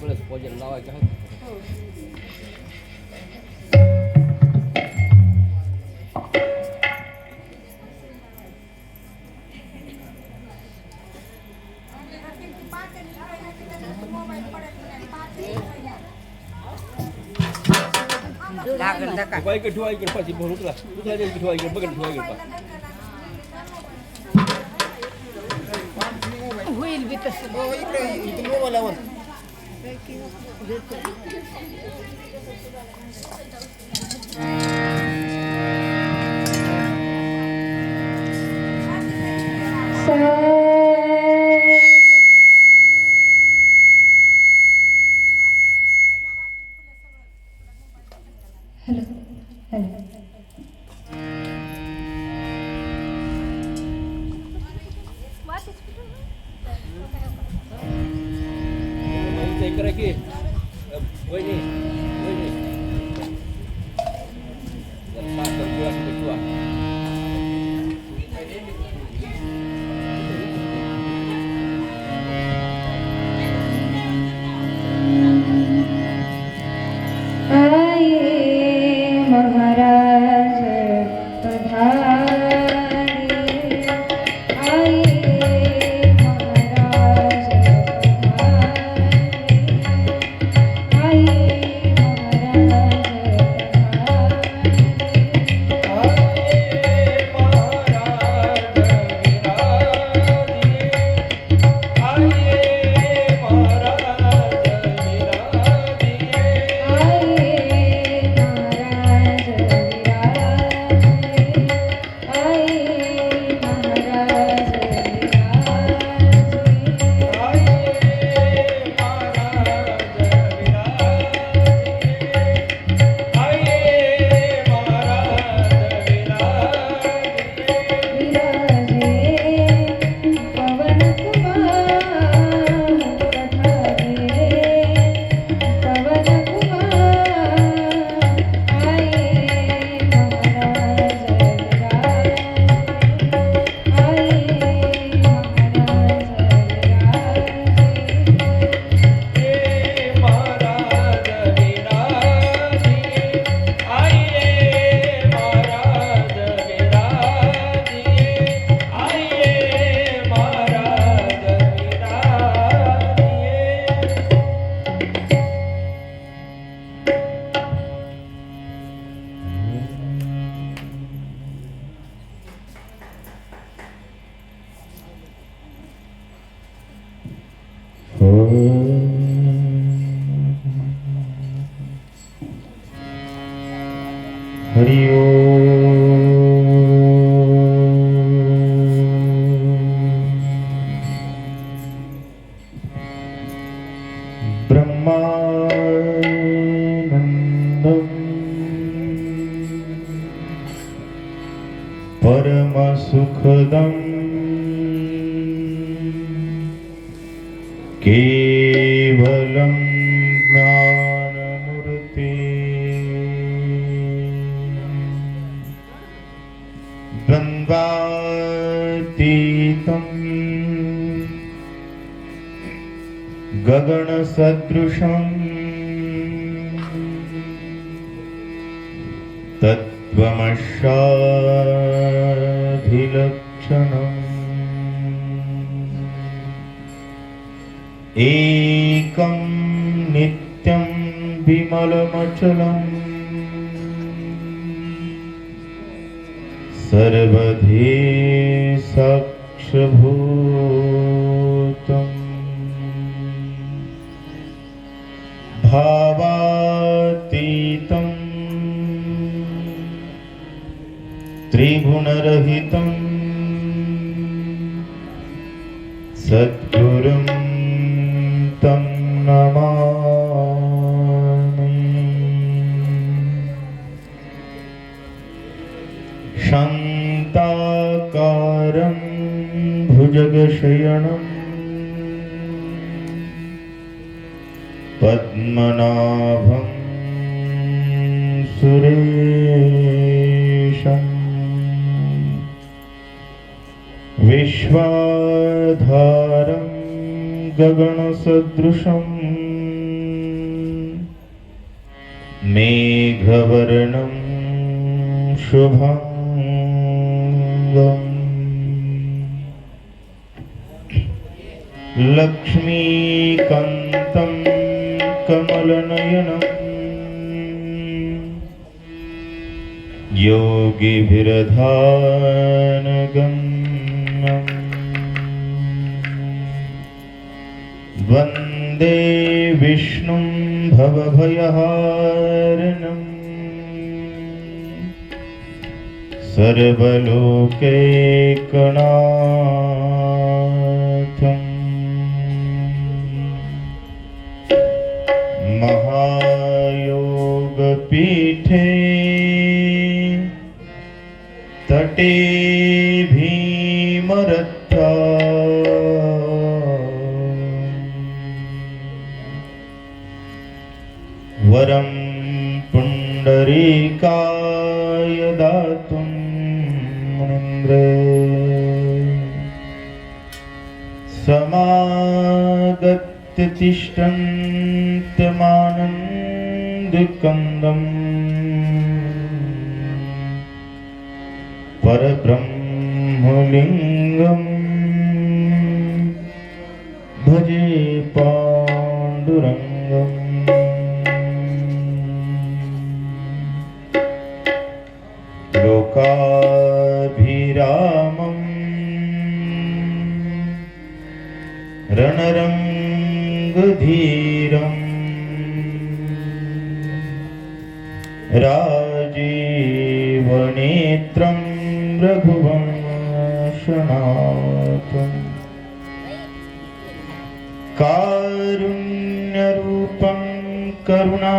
Plus poison लावायचं आहे. लागल धक्का ठेवायकडे ठेवायकडे पाहिजे भरून तुला तुझ्या ठेवायकडे बघा ठेवायकडे होईल बी तसं इकडे मोबाईलवर करा की वहिनी वहिनी ठेवा हरि ब्रह्मानन्दं परमसुखदं केवलं ज्ञानमूर्ति द्वन्द्वातीतं गगनसदृशं तत्त्वमस्याधिलक्षणम् एकं नित्यं विमलमचलम् सर्वधी साक्षभूतम् भावातीतं त्रिगुणरहितं सद्गुरुं तं नमामि। शान्ताकारं भुजगशयनं पद्मनाभं सुरेशं विश्वाधारं गगनसदृशं मेघवर्णं शुभांगम् लक्ष्मीकान्तं कमलनयनं योगिभिर्ध्यानगम्यम् वन्दे विष्णुं भवभयहारिणम् सर्वलोकैकनाथम् महायोगपीठे तटे भीमरथा वरं पुण्डरीकाय दातुं मुनीन्द्रे समागत्य तिष्ठन्त्यमानन्दकन्दम् परब्रह्मलिङ्गं भजे पाण्डुरङ्गम् लोकाभिरामं रणरङ्गधीरं राजीवनेत्रं रघुवंशनाथं कारुण्यरूपं करुणाकरन्तं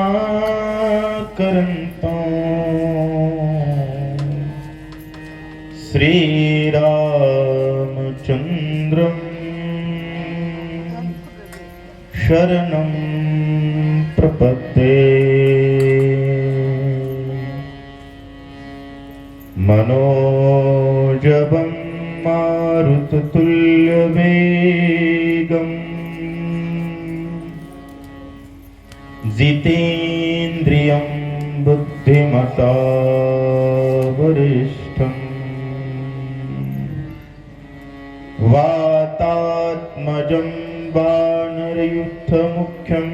श्रीरामचन्द्रं शरणं प्रपद्ये मनोजवं मारुततुल्यवेगम् जितेन्द्रियं बुद्धिमता वरिष्ठम् वातात्मजं वानरयुद्धमुख्यम्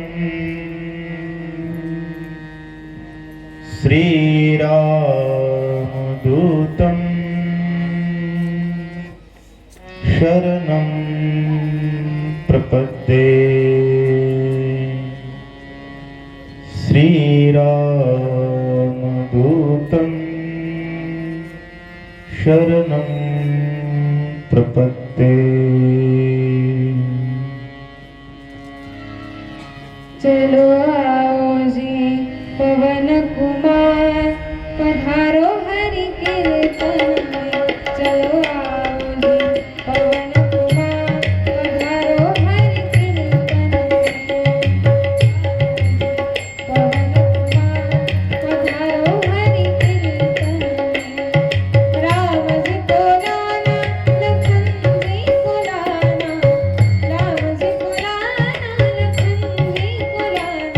श्रीरामदूतं शरणं प्रपद्ये श्रीरामदूतं शरणं प्रपद्ये। चलो आओ जी पवन कुमार पधारो हरि कीर्तन में। चलो आओ जी पवन कुमार पधारो हरि कीर्तन में। पवन कुमार पधारो हरि कीर्तन में। राम जी को लाना लखन जी को लाना। राम जी को लाना लखन जी को लाना।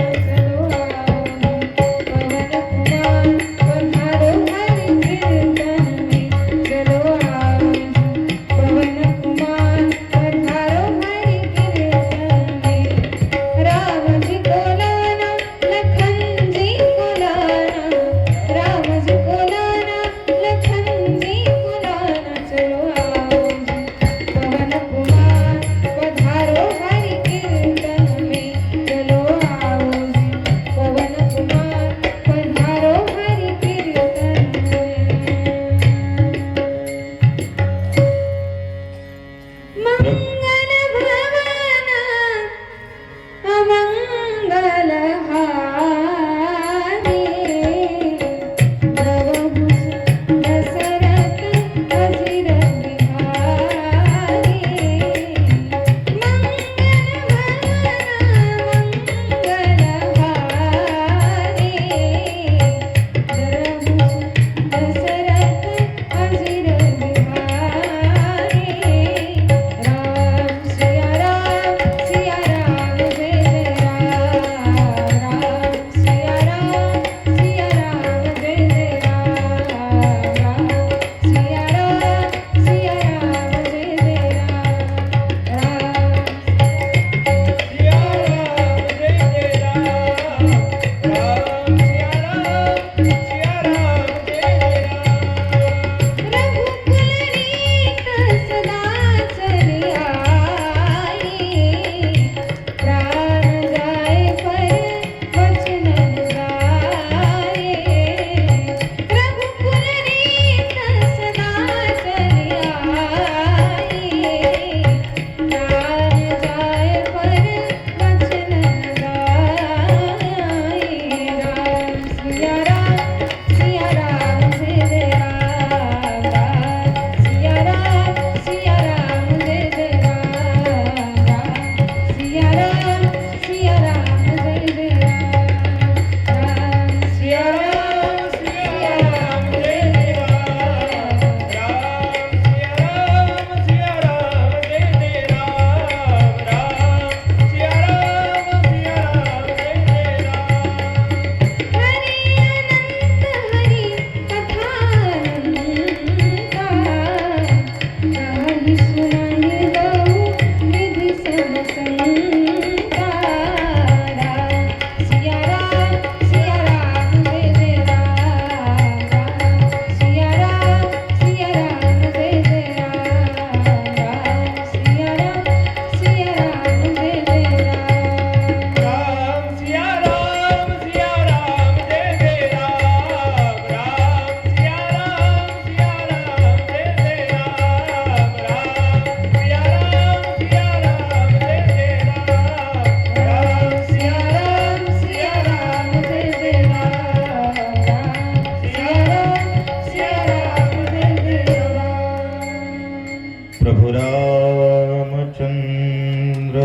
प्रभु रामचंद्र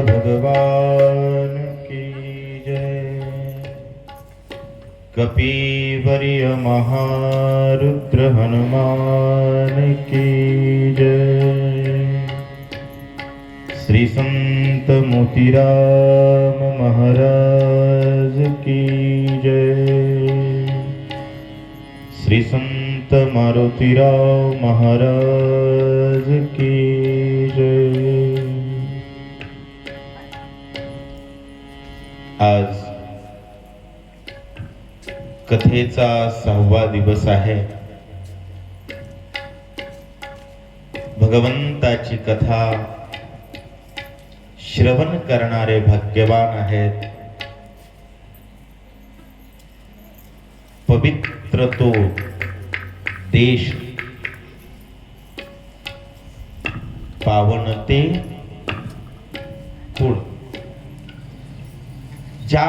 भगवान की जय। कपिवर्य महारुद्र हनुमान की जय। श्री संत मोतीराम महाराज की जय। श्री संत मारुतीराव महाराज की जय। आज कथेचा 6वा दिवस आहे। भगवंताची कथा श्रवण करणारे भाग्यवान आहेत। पवित्र तो देश, पावन ते कुळ। ज्या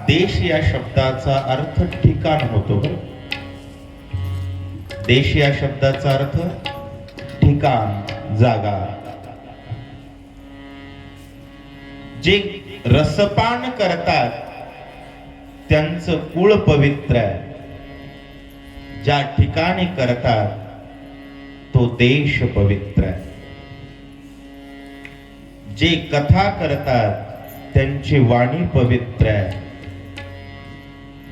देश या शब्दाचा अर्थ ठिकाण होतो। देश या शब्दाचा अर्थ ठिकाण, जागा। जे रसपान करतात त्यांचं कुळ पवित्र आहे। ज्या ठिकाणी करतात तो देश पवित्र आहे। जे कथा करतात त्यांची वाणी पवित्र आहे।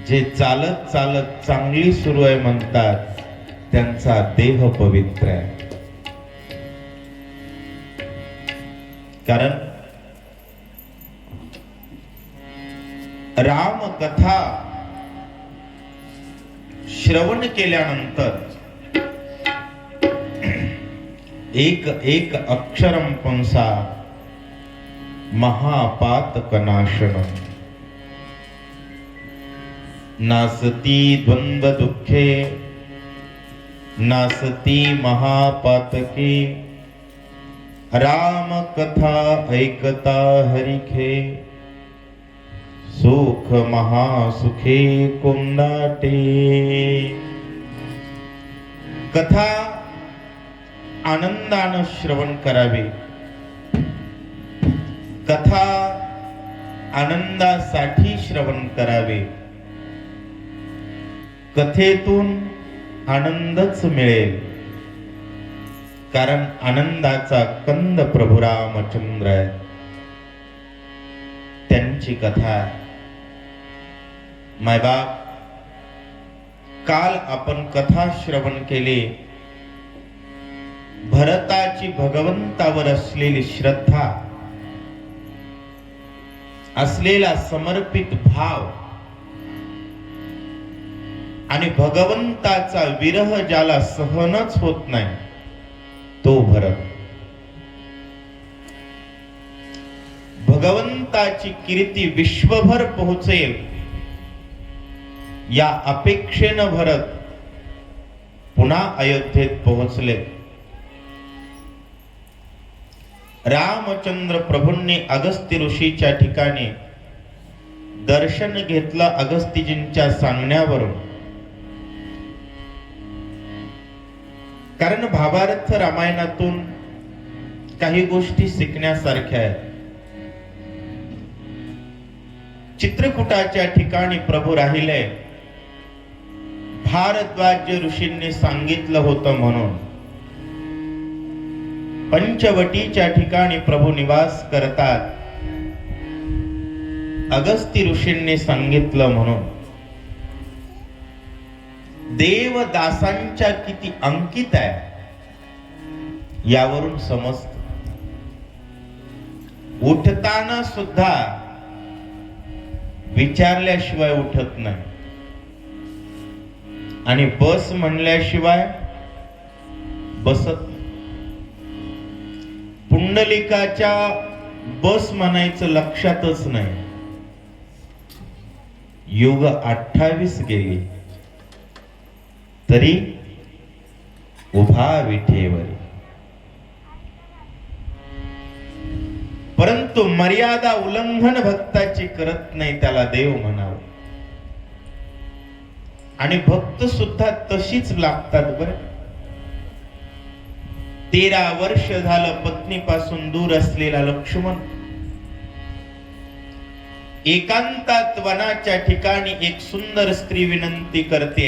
जे चालत चालत चांगली सुरू आहे म्हणतात त्यांचा देह पवित्र आहे। कारण राम कथा श्रवण केल्यानंतर एक एक अक्षरम पुंसा महापातकनाशनम। नासती द्वंद्व दुःखे नासती महापातके। राम कथा ऐकता हरिखे सुख महासुखे कुंदाटे। कथा आनंदानं श्रवण करावी। कथा आनंदासाठी श्रवण करावे। कथेतून आनंदच मिळेल। कारण आनंदाचा कंद प्रभू रामचंद्र आहे। त्यांची कथा। मायबाप, काल आपण कथा श्रवण केली। भरताची भगवंतावर असलेली श्रद्धा, असलेला समर्पित भाव आणि भगवंताचा विरह ज्याला सहनच होत नाही तो भरत। भगवंताची कीर्ती विश्वभर पोहोचेल या अपेक्षेनं भरत पुन्हा अयोध्येत पोहोचले। रामचंद्र प्रभूंनी अगस्त्य ऋषीच्या ठिकाणी दर्शन घेतलं अगस्त्यजींच्या सांगण्यावरून। कारण भावार्थ रामायणातून काही गोष्टी शिकण्यासारख्या आहेत। चित्रकूटाच्या ठिकाणी प्रभू राहिले, भारद्वाज ऋषींनी सांगितलं होतं म्हणून। पंचवटीच्या ठिकाणी प्रभू निवास करतात, अगस्त्य ऋषींनी सांगितलं म्हणून। देवदासांच्या किती अंकित आहे यावरून समजतं। उठताना सुद्धा विचारल्याशिवाय उठत नाही आणि बस म्हणल्याशिवाय बसत नाही। पुंडलिकाच्या बस म्हणायचं लक्षातच नाही। युग 28 गेली तरी उभा विठेवर। परंतु मर्यादा उल्लंघन भक्ताची करत नाही त्याला देव म्हणावं। आणि भक्त सुद्धा तशीच लागतात बरं। 13 वर्ष झालं पत्नीपासून दूर असलेला लक्ष्मण एकांतात वनाच्या ठिकाणी एक सुंदर स्त्री विनंती करते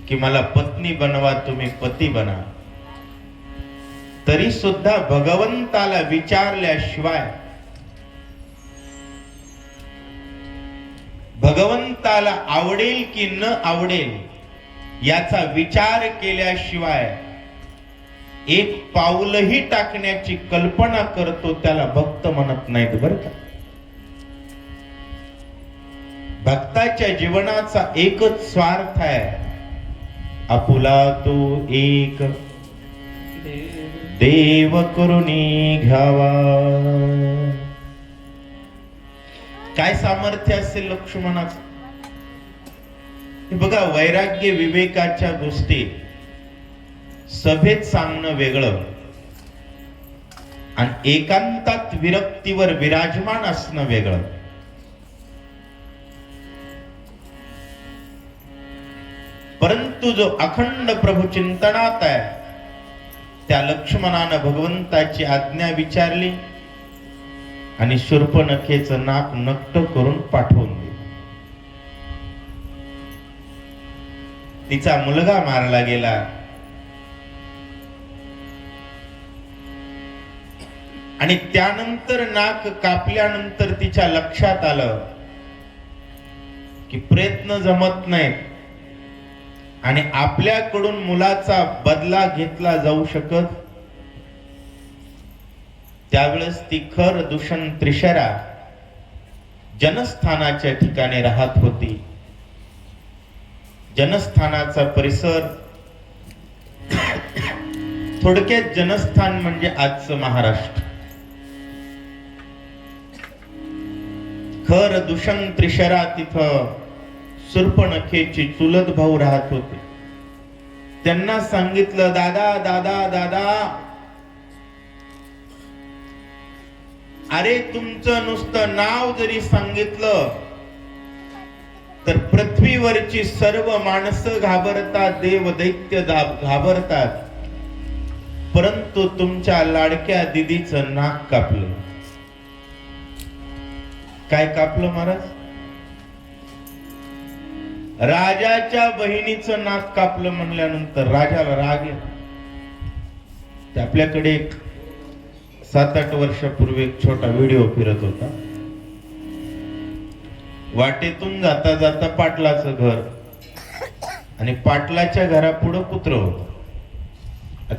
की मला पत्नी बनवा, तुम्ही पती बना. तरी सुद्धा भगवंताला विचारल्याशिवाय, भगवंताला आवडेल की न आवडेल याचा विचार केल्याशिवाय एक पाऊलही टाकण्याची कल्पना करतो त्याला भक्त म्हणत नाहीत बरं का. भक्ताच्या जीवनाचा एकच स्वार्थ आहे, आपुला तो एक देव करुणी घ्यावा. काय सामर्थ्य असेल लक्ष्मणाचं हे बघा. वैराग्य विवेकाच्या गोष्टी सभेत सांगणं वेगळं आणि एकांतात विरक्तीवर विराजमान असणं वेगळं. परंतु जो अखंड प्रभू चिंतनात आहे त्या लक्ष्मणानं भगवंताची आज्ञा विचारली आणि शूर्पणखेचं नाक नक्ट करून पाठवून दिलं. तिचा मुलगा मारला गेला. आणि त्यानंतर नाक कापल्यानंतर तिच्या लक्षात आलं की प्रयत्न जमत नाहीत आणि आपल्याकडून मुलाचा बदला घेतला जाऊ शकत. त्यावेळेस ती खर दूषण त्रिशरा जनस्थानाच्या ठिकाणी राहत होती. जनस्थानाचा परिसर थोडक्यात जनस्थान म्हणजे आजचं महाराष्ट्र. खर दूषण त्रिशरा तिथं शूर्पणखेची चुलत भाऊ राहत होते. त्यांना सांगितलं, दादा दादा दादा, अरे तुमचं नुसतं नाव जरी सांगितलं तर पृथ्वीवरची सर्व माणसं घाबरतात, देव दैत्य घाबरतात, परंतु तुमच्या लाडक्या दिदीचं नाक कापलं. काय कापलं महाराज? राजाच्या बहिणीचं नाक कापलं म्हणल्यानंतर राजाला राग येतो. आपल्याकडे 7-8 वर्षापूर्वी एक छोटा व्हिडिओ फिरत होता. वाटेतून जाता जाता पाटलाचं घर आणि पाटलाच्या घरापुढं कुत्र होत.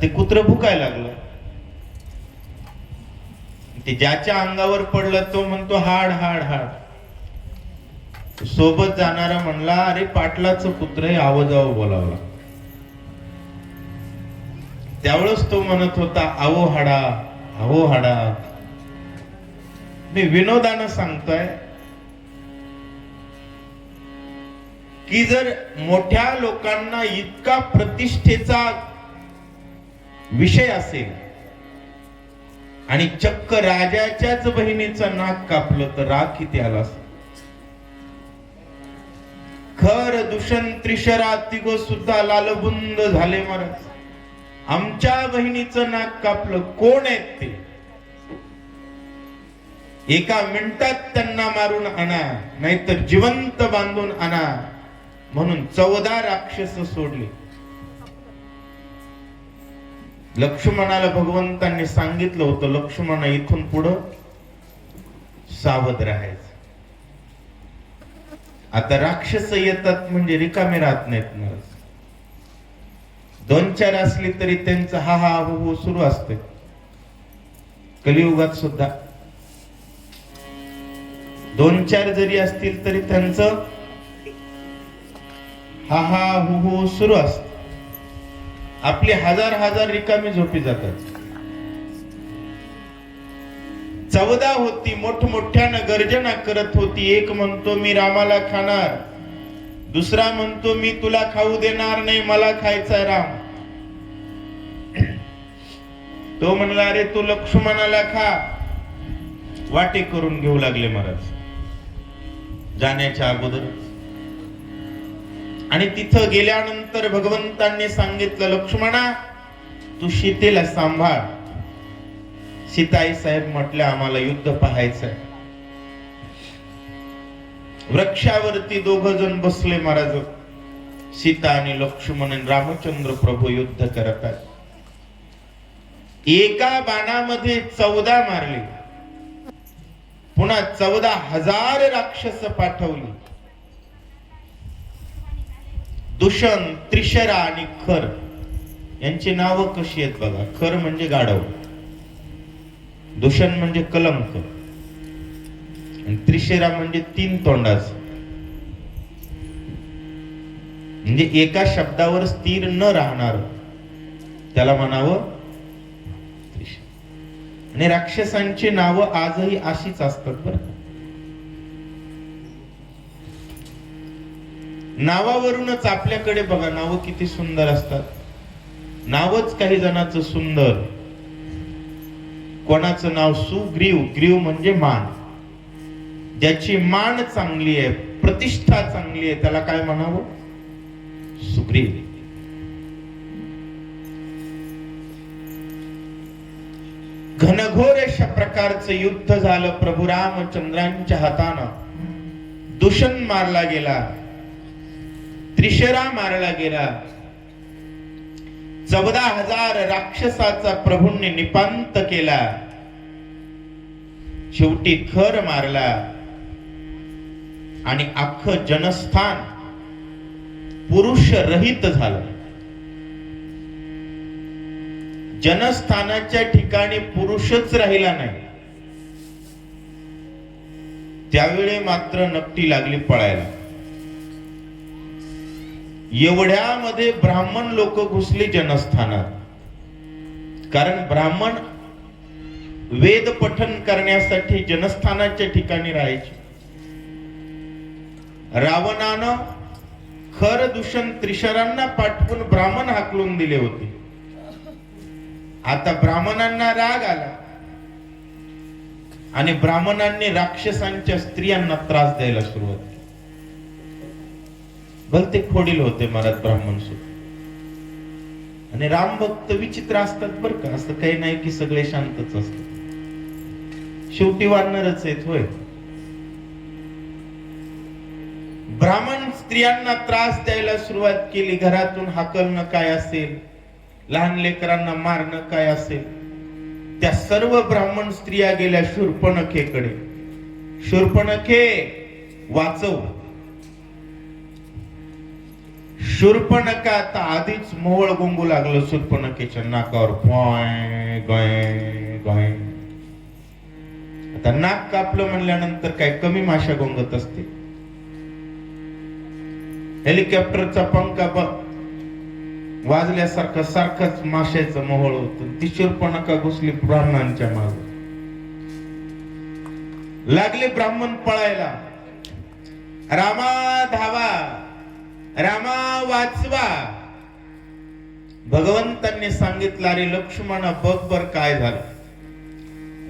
ते कुत्र भुकायला लागलं. ते ज्याच्या अंगावर पडलं तो म्हणतो हाड हाड हाड. सोबत जाणारा म्हणला, अरे पाटलाचं कुत्र हे आवाजावं बोलावला. त्यावेळेस तो म्हणत होता, आवो हाडा आवो हाडा. मी विनोदानं सांगतोय की जर मोठ्या लोकांना इतका प्रतिष्ठेचा विषय असेल आणि चक्क राजाच्याच बहिणीचं नाक कापलं तर राग किती आला असेल. खर दूषण त्रिशरा तिघ सुद्धा लालबुंद झाले महाराज. आमच्या बहिणीचं नाक कापलं. कोण आहेत ते? एका मिनिटात त्यांना मारून आणा, नाहीतर जिवंत बांधून आणा म्हणून 14 राक्षस सोडली. लक्ष्मणाला भगवंतांनी सांगितलं होतं, लक्ष्मण इथून पुढं सावध राहायचं. आता राक्षस येतात म्हणजे रिकामे राहत नाहीत महाराज. 2-4 असली तरी त्यांचं हा हा हो हो सुरू असते. कलियुगात सुद्धा 2-4 जरी असतील तरी त्यांचं हा हा हो हो सुरू असत. आपली हजार रिकामी झोपी जातात. 14 होती, मोठमोठ्यानं गर्जना करत होती. एक म्हणतो मी रामाला खाणार, दुसरा म्हणतो मी तुला खाऊ देणार नाही, मला खायचा राम. तो म्हणला अरे तू लक्ष्मणाला खा. वाटे करून घेऊ लागले महाराज जाण्याच्या अगोदर. आणि तिथं गेल्यानंतर भगवंतांनी सांगितलं, लक्ष्मणा तू सीतेला सांभाळ. सीताई साहेब म्हटल्या आम्हाला युद्ध पाहायचंय. वृक्षावरती दोघ जण बसले महाराज. सीता आणि लक्ष्मण आणि रामचंद्र प्रभू युद्ध करत आहेत. एका बाणामध्ये 14 मारले. पुन्हा 14,000 राक्षस पाठवली. दूषण, त्रिशरा आणि खर यांची नावं कशी आहेत बघा. खर म्हणजे गाढव, दूषण म्हणजे कलंक, आणि त्रिशरा म्हणजे 3 तोंडाच. म्हणजे एका शब्दावर स्थिर न राहणार त्याला म्हणावं त्रिशरा. आणि राक्षसांची नावं आजही अशीच असतात बरं. नावावरूनच आपल्याकडे बघा नावं किती सुंदर असतात. नावच काही जणांचं सुंदर. कोणाचं नाव सुग्रीव. ग्रीव म्हणजे मान. ज्याची मान चांगली आहे, प्रतिष्ठा चांगली आहे, त्याला काय म्हणावं? सुग्रीव. घनघोर अशा प्रकारचं युद्ध झालं. प्रभू रामचंद्रांच्या हातानं दूषण मारला गेला, त्रिशरा मारला गेला. 14,000 राक्षसाचा प्रभूंनी निपांत केला. शेवटी खर मारला आणि अख्खं जनस्थान पुरुष रहित झालं. जनस्थानाच्या ठिकाणी पुरुषच राहिला नाही. त्यावेळी मात्र नकटी लागली पळायला. एवढ्यामध्ये ब्राह्मण लोक घुसले जनस्थानात. कारण ब्राह्मण वेद पठन करण्यासाठी जनस्थानाच्या ठिकाणी राहायचे. रावणानं खर, दूषण, त्रिशरांना पाठवून ब्राह्मण हाकलून दिले होते. आता ब्राह्मणांना राग आला आणि ब्राह्मणांनी राक्षसांच्या स्त्रियांना त्रास द्यायला सुरुवात केली. भलते खोडील होते महाराज ब्राह्मण सुद्धा. आणि राम भक्त विचित्र असतात बरं का. असं काही नाही की सगळे शांतच असतात. शेवटी वाढणारच आहेत होय. ब्राह्मण स्त्रियांना त्रास द्यायला सुरुवात केली. घरातून हाकलणं काय असेल, लहान लेकरांना मारणं काय असेल. त्या सर्व ब्राह्मण स्त्रिया गेल्या शूर्पणखेकडे. शूर्पणखे वाचव. शूर्पणखा आता आधीच मोहळ गुंगू लागलं शूर्पणखेच्या नाकावर. पॉय गय गय. आता नाक कापलं म्हणल्यानंतर काय कमी माशा गोंगत असते. हेलिकॉप्टरचा पंखा वाजल्यासारखा सारखाच माशाचं मोहळ होत. ती शूर्पणखा घुसली ब्राह्मणांच्या मागे. लागले ब्राह्मण पळायला. रामा धावा, रामा वाचवा. भगवंतांनी सांगितलं अरे लक्ष्मणा बघ बर काय झालं.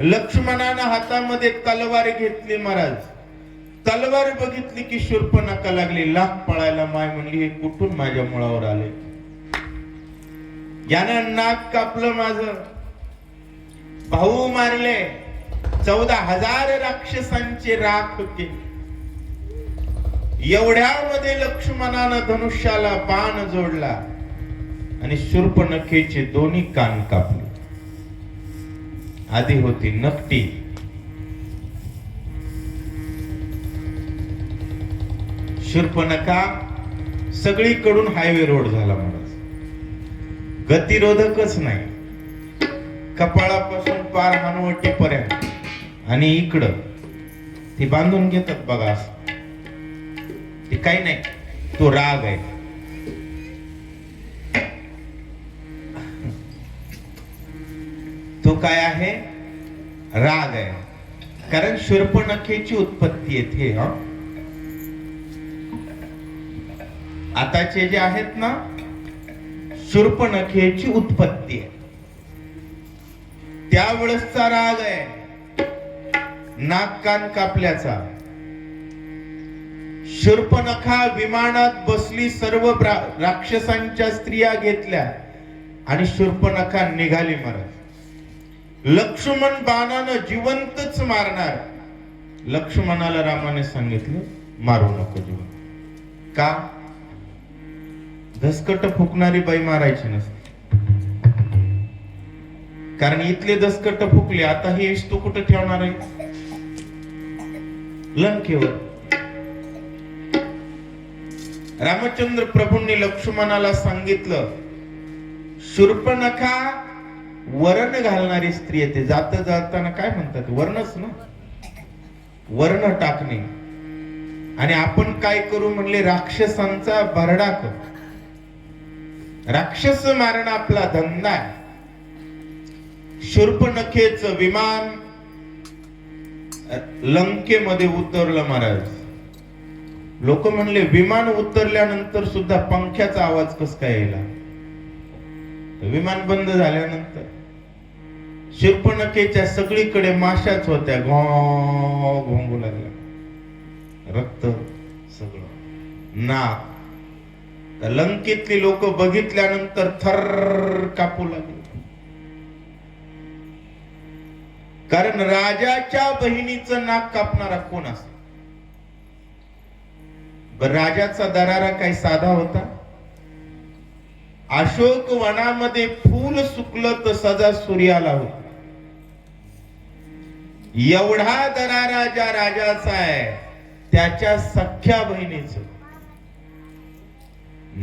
लक्ष्मणानं हातामध्ये तलवार घेतली महाराज. तलवार बघितली की शूर्पणखा लागली लाख पळायला. माय म्हणली हे कुठून माझ्या मुळावर आले. यानं नाक कापलं माझं. भाऊ मारले. 14,000 राक्षसांचे राख केले. एवढ्यामध्ये लक्ष्मणानं धनुष्याला बाण जोडला आणि शूर्पणखेचे दोन्ही कान कापले. आधी होती नकटी. शूर्पणखा सगळीकडून हायवे रोड झाला महाराज. गतिरोधकच नाही. कपाळापासून पार हनवटी पर्यंत. आणि इकडं ती बांधून घेतात बघा असं. ते काही नाही, तो राग आहे. तो काय आहे? राग आहे. कारण शूर्पणखेची उत्पत्ती येते. आताचे जे आहेत ना, शूर्पणखेची उत्पत्ती आहे. त्यावेळेसचा राग आहे नाक कान कापल्याचा. शूर्पणखा विमानात बसली. सर्व राक्षसांच्या स्त्रिया घेतल्या. आणि शूर्पणखा निघाली महाराज. लक्ष्मण बाणानं जिवंतच मारणार. लक्ष्मणाला रामाने सांगितलं मारू नको जिवंत. का? दसकट फुकणारी बाई मारायची नसते. कारण इथले दसकट फुकले, आता ही तू कुठे ठेवणार आहे? लंकेवर. रामचंद्र प्रभूंनी लक्ष्मणाला सांगितलं शूर्पणखा वर्ण घालणारी स्त्री आहे. ते जात जाताना काय म्हणतात? वर्णच ना, वर्ण टाकणे. आणि आपण काय करू म्हणले? राक्षसांचा भरडा करू. राक्षस मारणं आपला धंदा आहे. शूर्पणखेचं विमान लंकेमध्ये उतरलं महाराज. लोक म्हणले विमान उतरल्यानंतर सुद्धा पंख्याचा आवाज कस काय यायला? विमान बंद झाल्यानंतर शूर्पणखेच्या सगळीकडे माशाच होत्या. घोंगू लागल्या. रक्त सगळं नाक. लंकेतली लोक बघितल्यानंतर थर कापू लागले. कारण राजाच्या बहिणीचं नाक कापणारा कोण असतो? राजाचा दरारा काही साधा होता? अशोक वनामध्ये फूल सुकलं तर सजा सूर्याला होता. एवढा दरारा ज्या राजाचा आहे त्याच्या सख्या बहिणीचं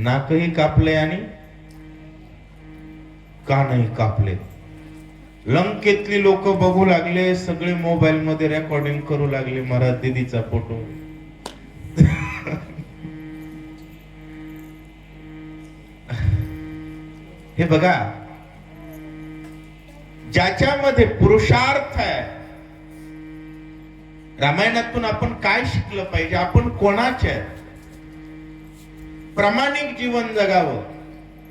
नाकही कापले आणि कानही कापले. लंकेतली लोक बघू लागले. सगळे मोबाईल मध्ये रेकॉर्डिंग करू लागले महाराज दीदीचा फोटो. हे बघा, ज्याच्यामध्ये पुरुषार्थ आहे. रामायणातून आपण काय शिकलं पाहिजे? आपण कोणाचे आहे? प्रामाणिक जीवन जगावं.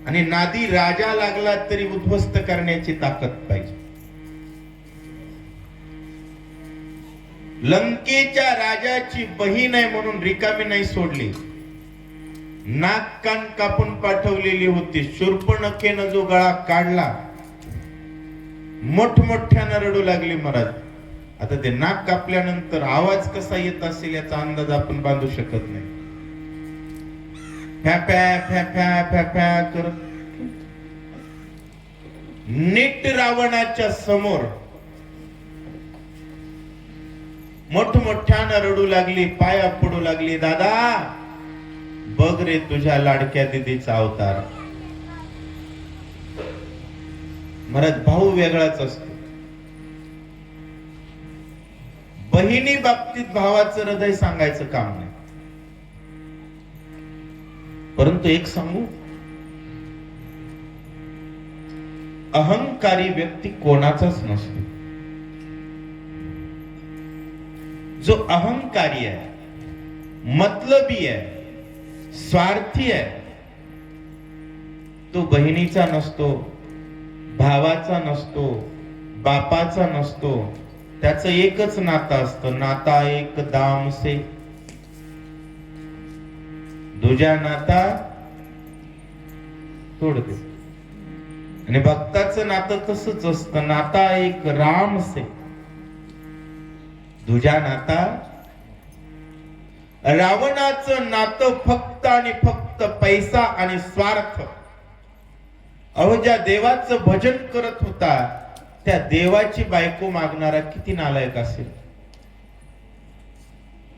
आणि नादी राजा लागला तरी उद्ध्वस्त करण्याची ताकद पाहिजे. लंकेच्या राजाची बहीण आहे म्हणून रिकामी नाही सोडली. नाक कान कापून पाठवलेली होती. शूर्पणखेनं जो गळा काढला, मोठमोठ्यानं रडू लागली महाराज. आता ते नाक कापल्यानंतर आवाज कसा येत असेल याचा अंदाज आपण बांधू शकत नाही. फॅफॅ करत नीट रावणाच्या समोर मोठमोठ्यानं रडू लागली. पाया पडू लागली. दादा बघ रे तुझ्या लाडक्या दीदीचा अवतार. महाराज भाऊ वेगळाच असतो. बहिणी बाबतीत भावाचं हृदय सांगायचं काम नाही. परंतु एक सांगू, अहंकारी व्यक्ती कोणाचाच नसतो. जो अहंकारी आहे, मतलबी आहे, स्वार्थी आहे, तो बहिणीचा नसतो, भावाचा नसतो, बापाचा नसतो. त्याचं एकच नातं असतं. नाता एक दाम से दुजा नाता तोड दे. आणि भक्ताचं नातं तसंच असतं. नाता एक राम से दुजा नाता. रावणाचं नातं फक्त आणि फक्त पैसा आणि स्वार्थ. अहो, ज्या देवाचं भजन करत होता त्या देवाची बायको मागणारा किती नालायक असेल?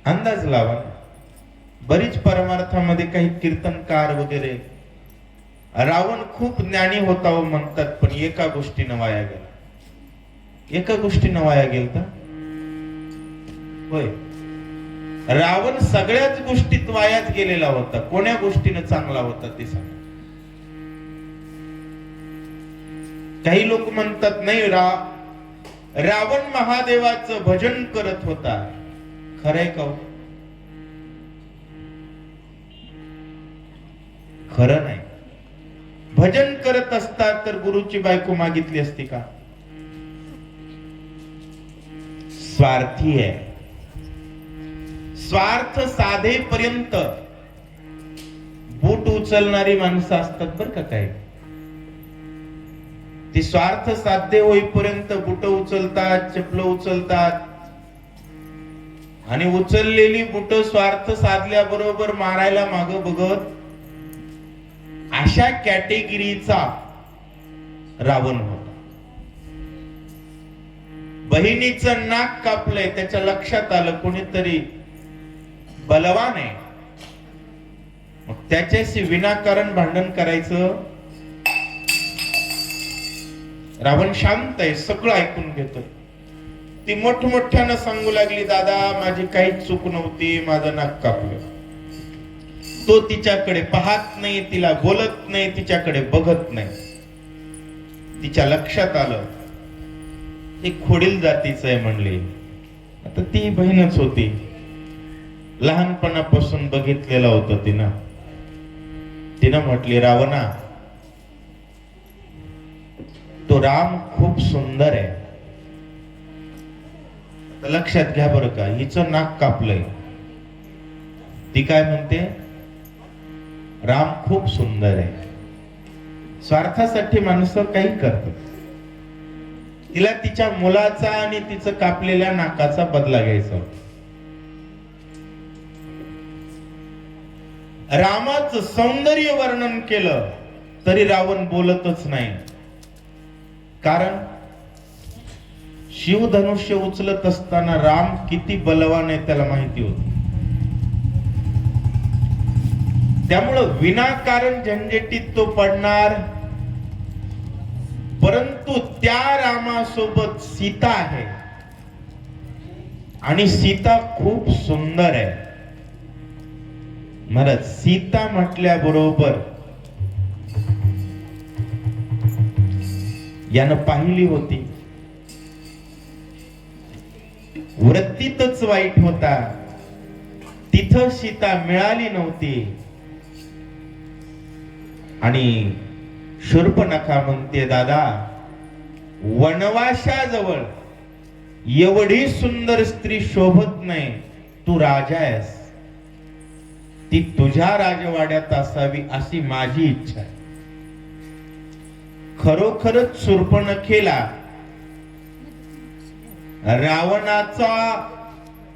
अंदाज लावा. बरीच परमार्थामध्ये काही कीर्तनकार वगैरे, रावण खूप ज्ञानी होता हो म्हणतात, पण एका गोष्टीनं वाया गेला. एका गोष्टीनं वाया गेलता. होय, रावण सगळ्याच गोष्टीत वायाच गेलेला होता. कोण्या गोष्टीनं चांगला होता ते सांग. काही लोक म्हणतात नाही, रावण महादेवाचं भजन करत होता. खरंय का? खरं नाही. भजन करत असतात तर गुरुची बायको मागितली असती का? स्वार्थी आहे. स्वार्थ साधेपर्यंत बूट उचलणारी माणसं असतात बर का. काय ती स्वार्थ साध्य होईपर्यंत बुट उचलतात, चपल उचलतात आणि उचललेली बुट स्वार्थ साधल्याबरोबर मारायला माग बघत अशा कॅटेगरीचा रावण होता. बहिणीचं नाक कापलंय, त्याच्या लक्षात आलं कोणीतरी बलवान आहे, मग त्याच्याशी विनाकारण भांडण करायचं. रावण शांत आहे, सगळं ऐकून घेतोय. ती मोठमोठ्यानं सांगू लागली, दादा माझी काहीच चूक नव्हती, माझं नाक कापलं. तो तिच्याकडे पाहत नाही, तिला बोलत नाही, तिच्याकडे बघत नाही. तिच्या लक्षात आलं ते खोडील जातीचं आहे म्हणले. आता ती बहीणच होती, लहानपणापासून बघितलेलं होतं तिनं. तिनं म्हटली, रावणा तो राम खूप सुंदर आहे. लक्षात घ्या बरं का, हिचं नाक कापलंय. ती काय म्हणते, राम खूप सुंदर आहे. स्वार्थासाठी माणसं काही करतात. तिला तिच्या मुलाचा आणि तिचं कापलेल्या नाकाचा बदला घ्यायचा होता. रामाचं सौंदर्य वर्णन केलं तरी रावण बोलतच नाही. कारण शिवधनुष्य उचलत असताना राम किती बलवान आहे त्याला माहिती होत. त्यामुळं विनाकारण झंझटीत तो पडणार. परंतु त्या रामासोबत सीता आहे आणि सीता खूप सुंदर आहे. मला सीता म्हटल्याबरोबर यानं पाहिली होती, वृत्तीतच वाईट होता, तिथं सीता मिळाली नव्हती. आणि शूर्पणखा म्हणते, दादा वनवासाजवळ एवढी सुंदर स्त्री शोभत नाही, तू राजा आहेस, ती तुझ्या राजवाड्यात असावी अशी माझी इच्छा आहे. खरोखरच शूर्पणखेला रावणाचा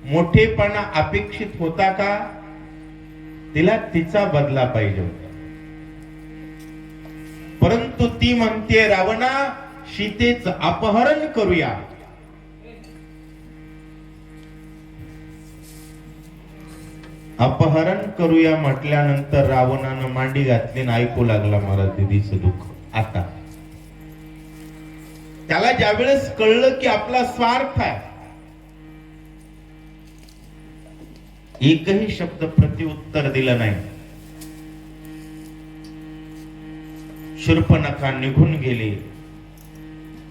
मोठेपणा अपेक्षित होता का? तिला तिचा बदला पाहिजे होता. परंतु ती म्हणते, रावणा सीतेचं अपहरण करूया. अपहरण करूया म्हटल्यानंतर रावणानं मांडी घातली आणि ऐकू लागला मला दिदीचं दुःख. आता त्याला ज्यावेळेस कळलं की आपला स्वार्थ आहे, एकही शब्द प्रत्युत्तर दिलं नाही. शूर्पणखा निघून गेली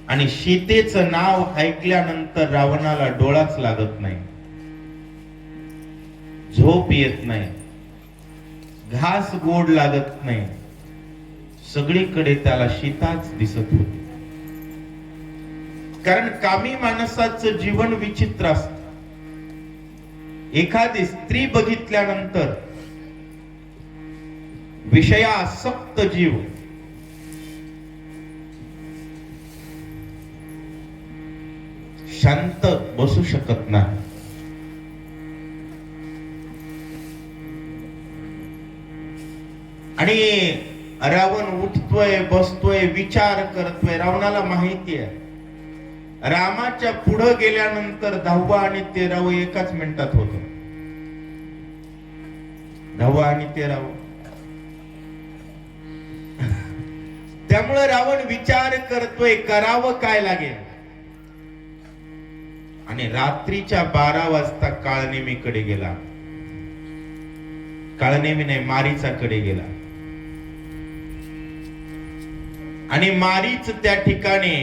आणि सीतेचं नाव ऐकल्यानंतर रावणाला डोळाच लागत नाही, झोप येत नाही, घास गोड लागत नाही. सगळीकडे त्याला सीताच दिसत होती. कारण कामी माणसाचं जीवन विचित्र असत. एखादी स्त्री बघितल्यानंतर विषयासक्त जीव शांत बसू शकत नाही. आणि रावण उठतोय, बसतोय, विचार करतोय. रावणाला माहिती आहे रामाच्या पुढे गेल्यानंतर 10वा आणि 13वा एकाच मिनिटात होत. 10वा आणि 13वा. त्यामुळे रावण विचार करतोय करावं काय लागेल. आणि रात्रीच्या 12 वाजता काळनेमीकडे गेला. काळनेमी नाही, मारीचाकडे गेला. आणि मारीच त्या ठिकाणी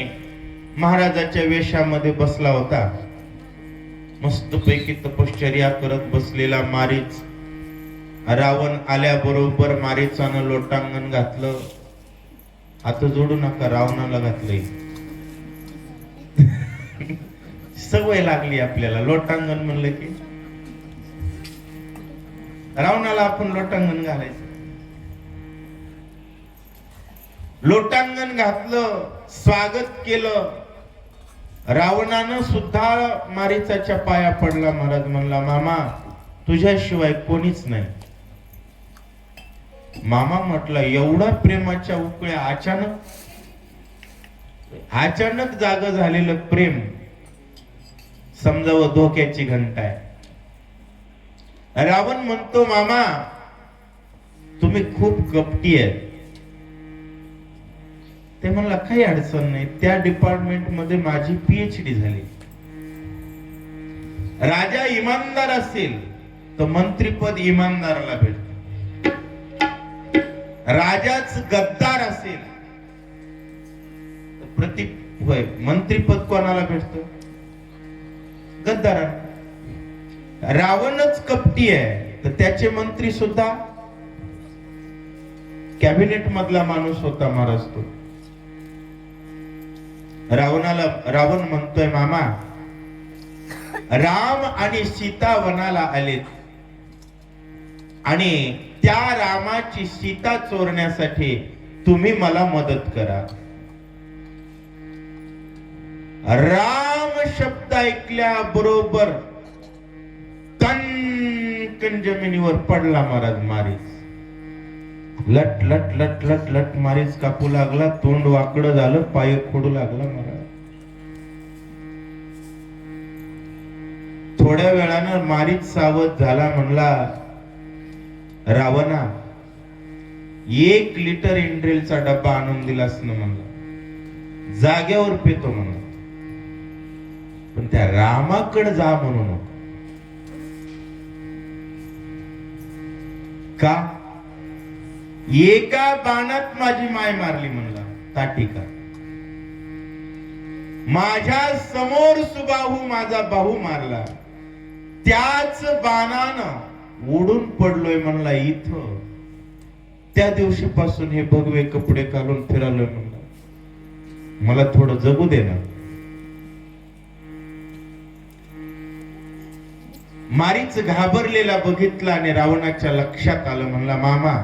महाराजाच्या वेशामध्ये बसला होता. मस्तपैकी तपश्चर्या करत बसलेला मारीच. रावण आल्याबरोबर मारीचानं लोटांगण घातलं. हात जोडू नका, रावणाला घातलंय. सवय लागली आपल्याला. लोटांगण म्हणलं की रावणाला आपण लोटांगण घालायचं. लोटांगण घातलं, स्वागत केलं. रावणानं सुद्धा मारीचाच्या पाया पडला. महाराज म्हणला, मामा तुझ्याशिवाय कोणीच नाही. मामा म्हटलं, एवढा प्रेमाच्या उकळ्या अचानक जाग झालेलं प्रेम समजावं धोक्याची घंटा आहे. रावण म्हणतो, मामा तुम्ही खूप कपटी आहेत. ते म्हणला, काही अडचण नाही, त्या डिपार्टमेंट मध्ये माझी PhD झाली. राजा इमानदार असेल तर मंत्रीपद इमानदाराला भेटत. राजाच गद्दार असेल तर होय मंत्रीपद कोणाला भेटत? गद्दारांना. रावणच कपटी आहे तर त्याचे मंत्री सुद्धा कॅबिनेट मधला माणूस होता महाराज तो. रावण म्हणतोय, मामा राम आणि सीता वनाला आलेत आणि त्या रामाची सीता चोरण्यासाठी तुम्ही मला मदत करा. राम शब्द ऐकल्या बरोबर कणकण जमिनीवर पडला महाराज मारीच. लट लट लट लट लट मारीच कापू लागला. तोंड वाकडं झालं, पाय खोडू लागला महाराज. थोड्या वेळानं मारीच सावध झाला. म्हणला, रावणा 1 लिटर इंड्रेलचा डब्बा आणून दिलास ना म्हणला, जाग्यावर पेतो म्हणला, पण त्या रामाकडे जा म्हणू नको. का? एका बाणात माझी माय मारली म्हणला ताटिका. माझ्या समोर सुबाहू माझा बाहू मारला, त्याच बाणानं उडून पडलोय म्हणला इथं. त्या दिवशीपासून हे भगवे कपडे घालून फिरालोय म्हणला. मला थोडं जगू दे ना. मारीच घाबरलेला बघितला आणि रावणाच्या लक्षात आलं. म्हणला, मामा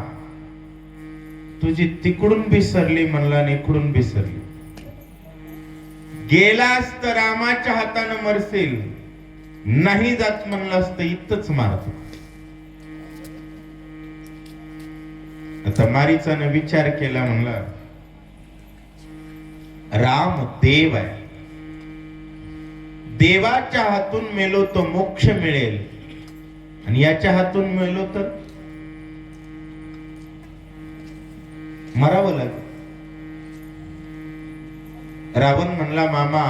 तुझी तिकडून बिसरली म्हणला आणि इकडून बिसरली. गेलास तर रामाच्या हातानं मरसेल, नाही जात म्हणलास तर इथंच मारतो. आता मारीचानं विचार केला. म्हणला, राम देव आहे, देवाच्या हातून मेलो तो मोक्ष मिळेल आणि याच्या हातून मेलो तर मरावं लागेल. रावण म्हणला, मामा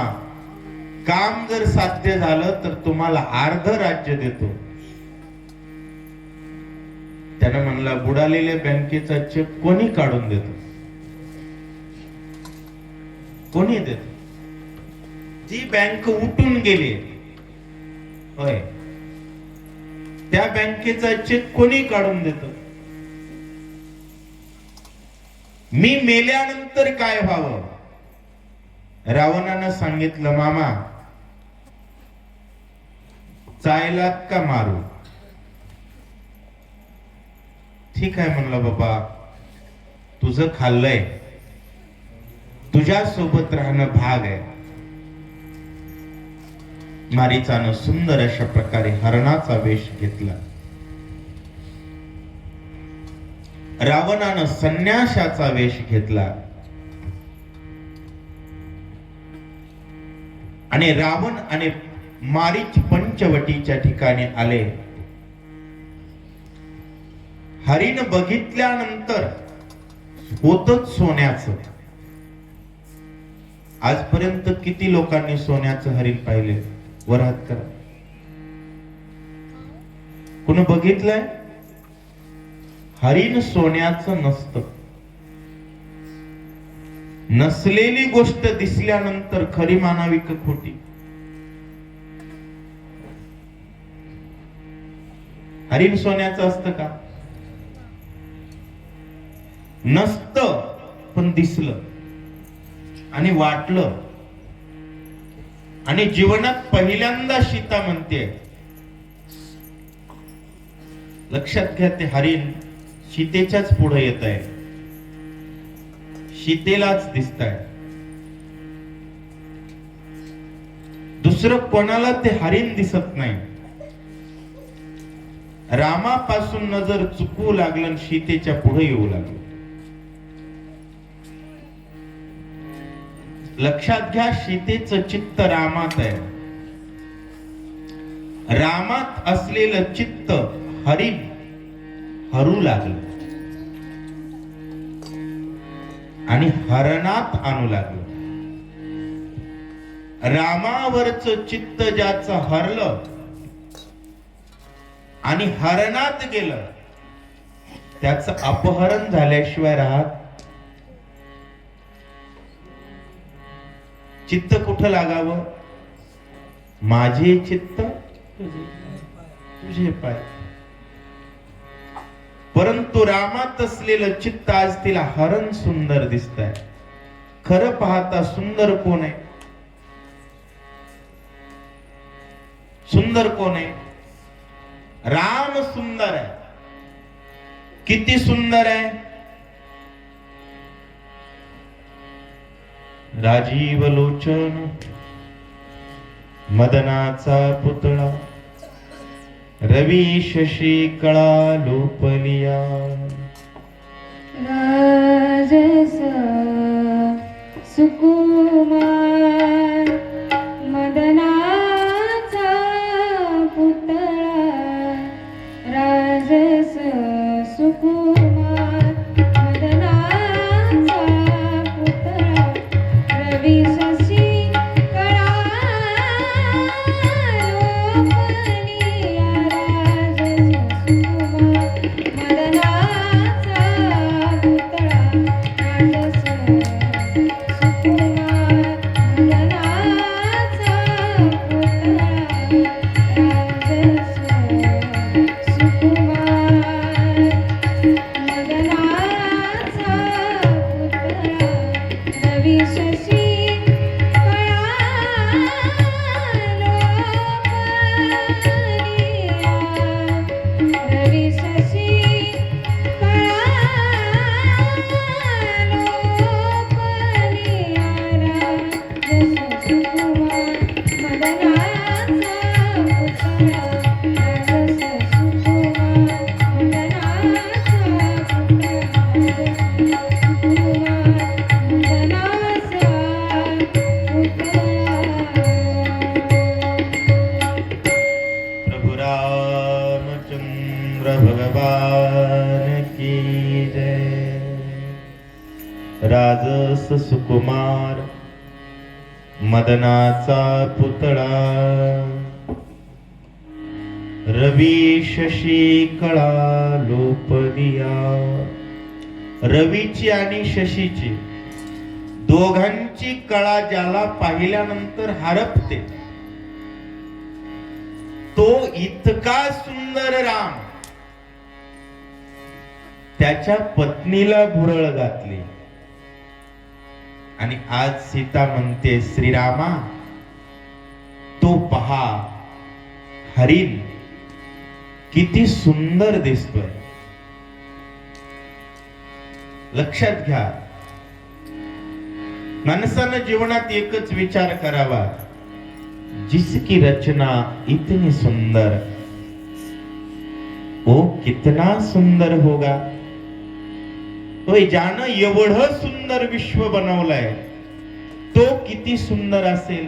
काम जर साध्य झालं तर तुम्हाला अर्ध राज्य देतो. त्यानं म्हणला, बुडालेल्या बँकेचा चेक कोणी काढून देतो? कोणी देतो? जी बँक उठून गेली होय, त्या बँकेचा चेक कोणी काढून देतो? मी मेल्यानंतर काय व्हावं? रावणानं सांगितलं, मामा चायलात का मारू? ठीक आहे म्हणलं, बाबा तुझं खाल्लंय, तुझ्या सोबत राहणं भाग आहे. मारीचानं सुंदर अशा प्रकारे हरणाचा वेश घेतला. रावणानं संन्याशाचा वेश घेतला आणि रावण आणि मारीच पंचवटीच्या ठिकाणी आले. हरिण बघितल्यानंतर होतच सोन्याचं. आजपर्यंत किती लोकांनी सोन्याचं हरिण पाहिले? वर हात करा. कोण बघितलंय? हरिण सोन्याचं नसतं. नसलेली गोष्ट दिसल्यानंतर खरी मानावी का खोटी? हरिण सोन्याचं असतं का? नसतं, पण दिसलं आणि वाटलं. आणि जीवनात पहिल्यांदा सीता म्हणते, लक्षात घ्या, ते हरिण सीतेच्याच पुढे येत आहे, सीतेलाच दिसत आहे. दुसरं कोणाला ते हरिण दिसत नाही. रामापासून नजर चुकवू लागलं आणि सीतेच्या पुढे येऊ लागलं. लक्षात घ्या, सीतेचं चित्त रामात आहे. रामात असलेलं चित्त हरिण हरू लागलं आणि हरणात आणू लागलं. रामावरचं चित्त ज्याचं हरलं आणि हरणात गेलं त्याचं अपहरण झाल्याशिवाय राहत. चित्त कुठं लागावं? माझे चित्त तुझे पाय. परंतु रामात असलेलं चित्त आज तिला हरण सुंदर दिसतंय. खरं पाहता सुंदर कोण आहे? सुंदर कोण आहे? राम सुंदर आहे. किती सुंदर आहे? राजीव लोचन मदनाचा पुतळा रवी शशी कळा लोपलिया. राजस सुकुमार मदनाचा पुतळा. राजस सुकुमार मदनाचा पुतळा रवी शशी कळा लोपलिया. राजस सुकुमार मदनाचा पुतळा. राजस सुकुमार मदनाचा पुतळा. राजस सुकुमार मदनाचा पुतळा रवी शशी कळा लोपलिया. रवी शशी कळा लोपलिया. राजस सुकुमार मदनाचा पुतळा. राजस सुकुमार मदनाचा पुतळा. राजस सुकुमार मदनाचा पुतळा. प्रभु रामचंद्र भगवान की जय. राजस सुकुमार मदनाचा पुतळा रवी शशी कळा लोपलिया. रवीची आणि शशीची दोघांची कळा ज्याला पाहिल्यानंतर हरपते तो इतका सुंदर राम त्याच्या पत्नीला भुरळ घातली. आणि आज सीता म्हणते, श्रीरामा तो पहा हरिण किती सुंदर दिसतोय. लक्षात घ्या, माणसानं जीवनात एकच विचार करावा, जिसकी रचना इतनी सुंदर वो कितना सुंदर होगा. तो ज्यानं एवढं सुंदर विश्व बनवलंय तो किती सुंदर असेल.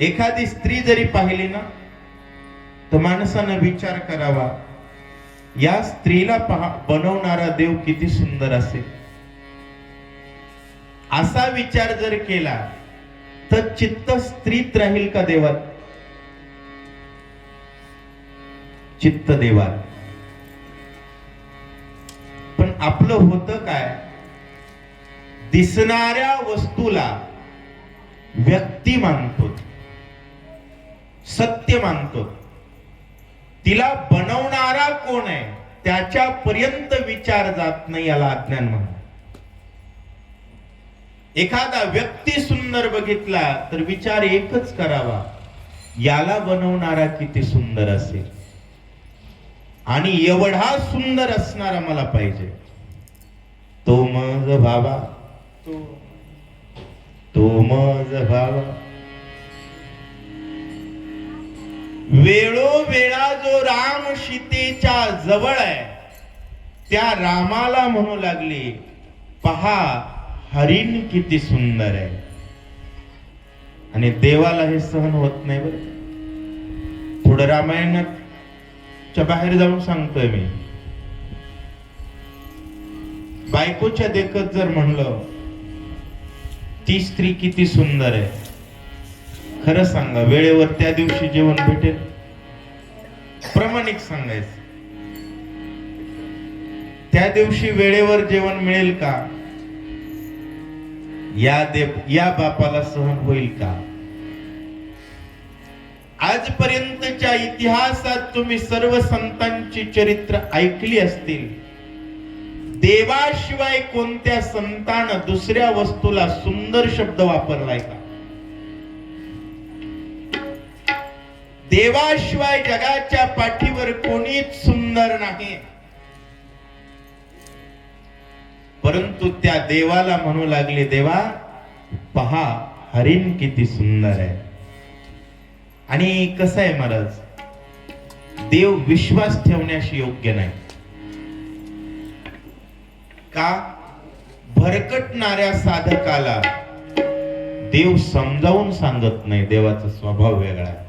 एखादी स्त्री जरी पाहिली ना तर माणसानं विचार करावा, या स्त्रीला बनवणारा देव किती सुंदर असेल. असा विचार जर केला तर चित्त स्त्रीत राहील का देवात? चित्त देवात. पण आपलं होतं काय, दिसणाऱ्या वस्तूला व्यक्ती मानतो, सत्य मानतो. तिला बनवणारा कोण आहे त्याच्यापर्यंत विचार जात नाही, याला अज्ञान म्हणतात. एखादा व्यक्ती सुंदर बघितला तर विचार एकच करावा, याला बनवणारा किती सुंदर असेल आणि एवढा सुंदर असणारा मला पाहिजे. तो मज भावा, तो मज भावा. वेळोवेळा जो राम सीतेच्या जवळ आहे त्या रामाला म्हणू लागली, पहा हरिण किती सुंदर आहे. आणि देवाला हे सहन होत नाही. बरं पुढे रामायणाच्या बाहेर जाऊन सांगतोय मी, बायकोच्या देखत जर म्हणलं ती स्त्री किती सुंदर आहे, खरं सांगा वेळेवर त्या दिवशी जेवण भेटेल? प्रामाणिक सांगायचं, त्या दिवशी वेळेवर जेवण मिळेल का? या बापाला सहन होईल का? आजपर्यंतच्या इतिहासात तुम्ही सर्व संतांची चरित्र ऐकली असतील. देवाशिवाय कोणत्या संतानं दुसऱ्या वस्तूला सुंदर शब्द वापरलाय का? देवाशिवाय जगाच्या पाठीवर कोणीच सुंदर नाही. परंतु त्या देवाला म्हणू लागले, देवा पहा हरिण किती सुंदर आहे. आणि कसं आहे महाराज, देव विश्वास ठेवण्याशी योग्य नाही का? भरकटणाऱ्या साधकाला देव समजावून सांगत नाही, देवाचा स्वभाव वेगळा आहे.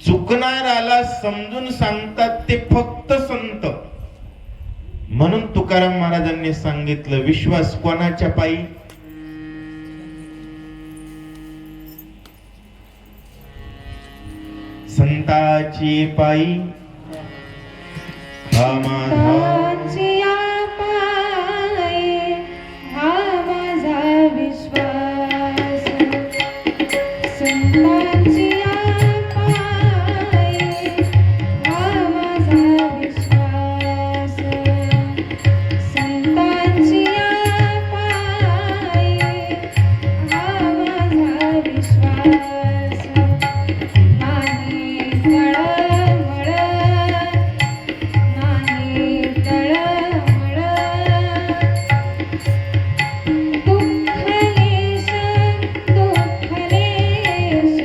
चुकणाराला समजून सांगतात ते फक्त संत. म्हणून तुकाराम महाराजांनी सांगितलं, विश्वास कोणाच्या पायी? संताची पायी. हा माझा संतांच्या पायी हा माझा विश्वास. संतांच्या पायी हा माझा विश्वास. संतांच्या पायी हा माझा विश्वास. नाही तळमळ, नाही तळमळ. दुःखलेश, दुःखलेश.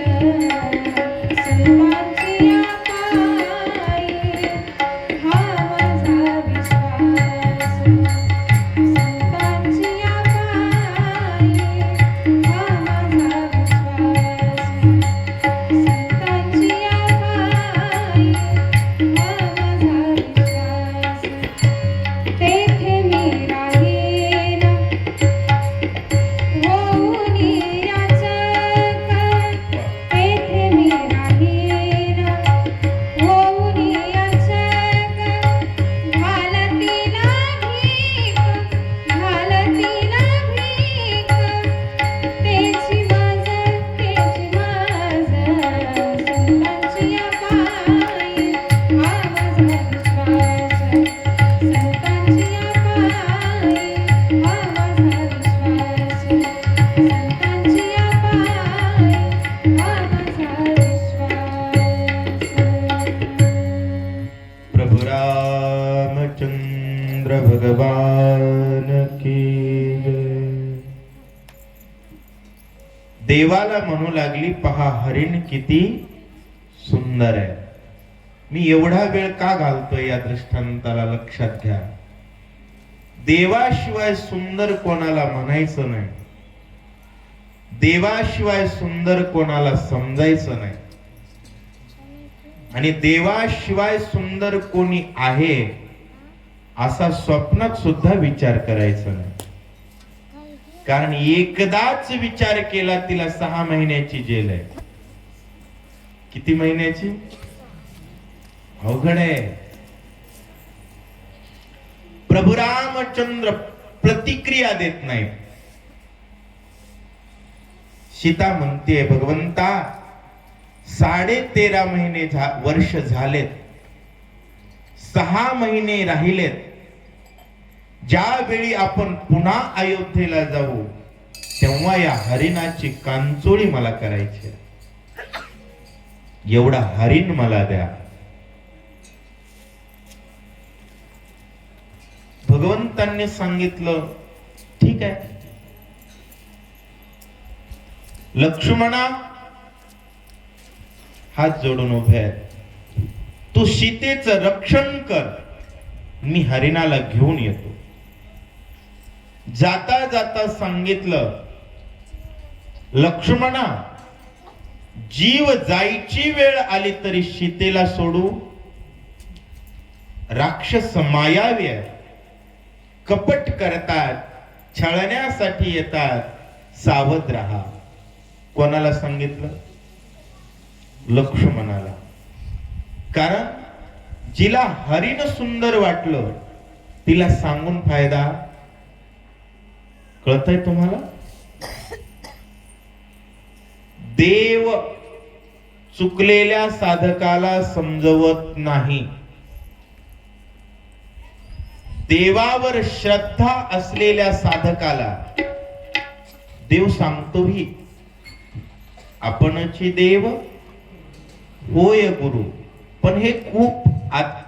संतांच्या पायी हा माझा विश्वास. संतांच्या पायी हा माझा विश्वास. संतांच्या पायी हा माझा विश्वास. तेथे मी राहीन होऊन याचक. तेथे मी राहीन होऊन याचक. घालतीला भीक, घालतीला भीक. तेची माझ, तेची माझ. संतांच्या पायी हा माझा विश्वास. संतांच्या पायी हा माझा विश्वास. संतांच्या पायी हा माझा विश्वास. प्रभु रामचंद्र भगवान की जय. देवाला म्हणू लागली, पहा हरिण किती सुंदर आहे. मी एवढा वेळ का घालतोय या दृष्टांताला लक्षात घ्या. देवाशिवाय सुंदर कोणाला म्हणायचं नाही, देवाशिवाय सुंदर कोणाला समजायचं नाही. आणि देवाशिवाय सुंदर कोणी आहे असा स्वप्नात सुद्धा विचार करायचा नाही. कारण एकदाच विचार केला तिला 6 महिन्याची जेल आहे. किती महिन्याची? अवघड आहे. प्रभु रामचंद्र प्रतिक्रिया देत नाही. सीता म्हणते, भगवंता 13.5 महिने वर्ष झालेत, 6 महिने राहिलेत. ज्यावेळी आपण पुन्हा अयोध्येला जाऊ तेव्हा या हरिणाची कांचोळी मला करायची. एवढा हरिण मला द्या. भगवंतांनी सांगितलं, ठीक आहे. लक्ष्मणा हात जोडून उभे आहेत. तू सीतेचं रक्षण कर, मी हरिणाला घेऊन येतो. जाता जाता सांगितलं, लक्ष्मणा, जीव जायची वेळ आली तरी सीतेला सोडू. राक्षस मायावी आहे, कपट करतात, छळण्यासाठी येतात, सावध राहा. कोणाला सांगितलं? लक्ष्मणाला. कारण जिला हरिण सुंदर वाटलं तिला सांगून फायदा. कळतंय तुम्हाला? देव चुकलेल्या साधकाला समजवत नाही. देवावर श्रद्धा असलेल्या साधकाला देव सांगतो ही, आपणची देव होय गुरु. पण हे खूप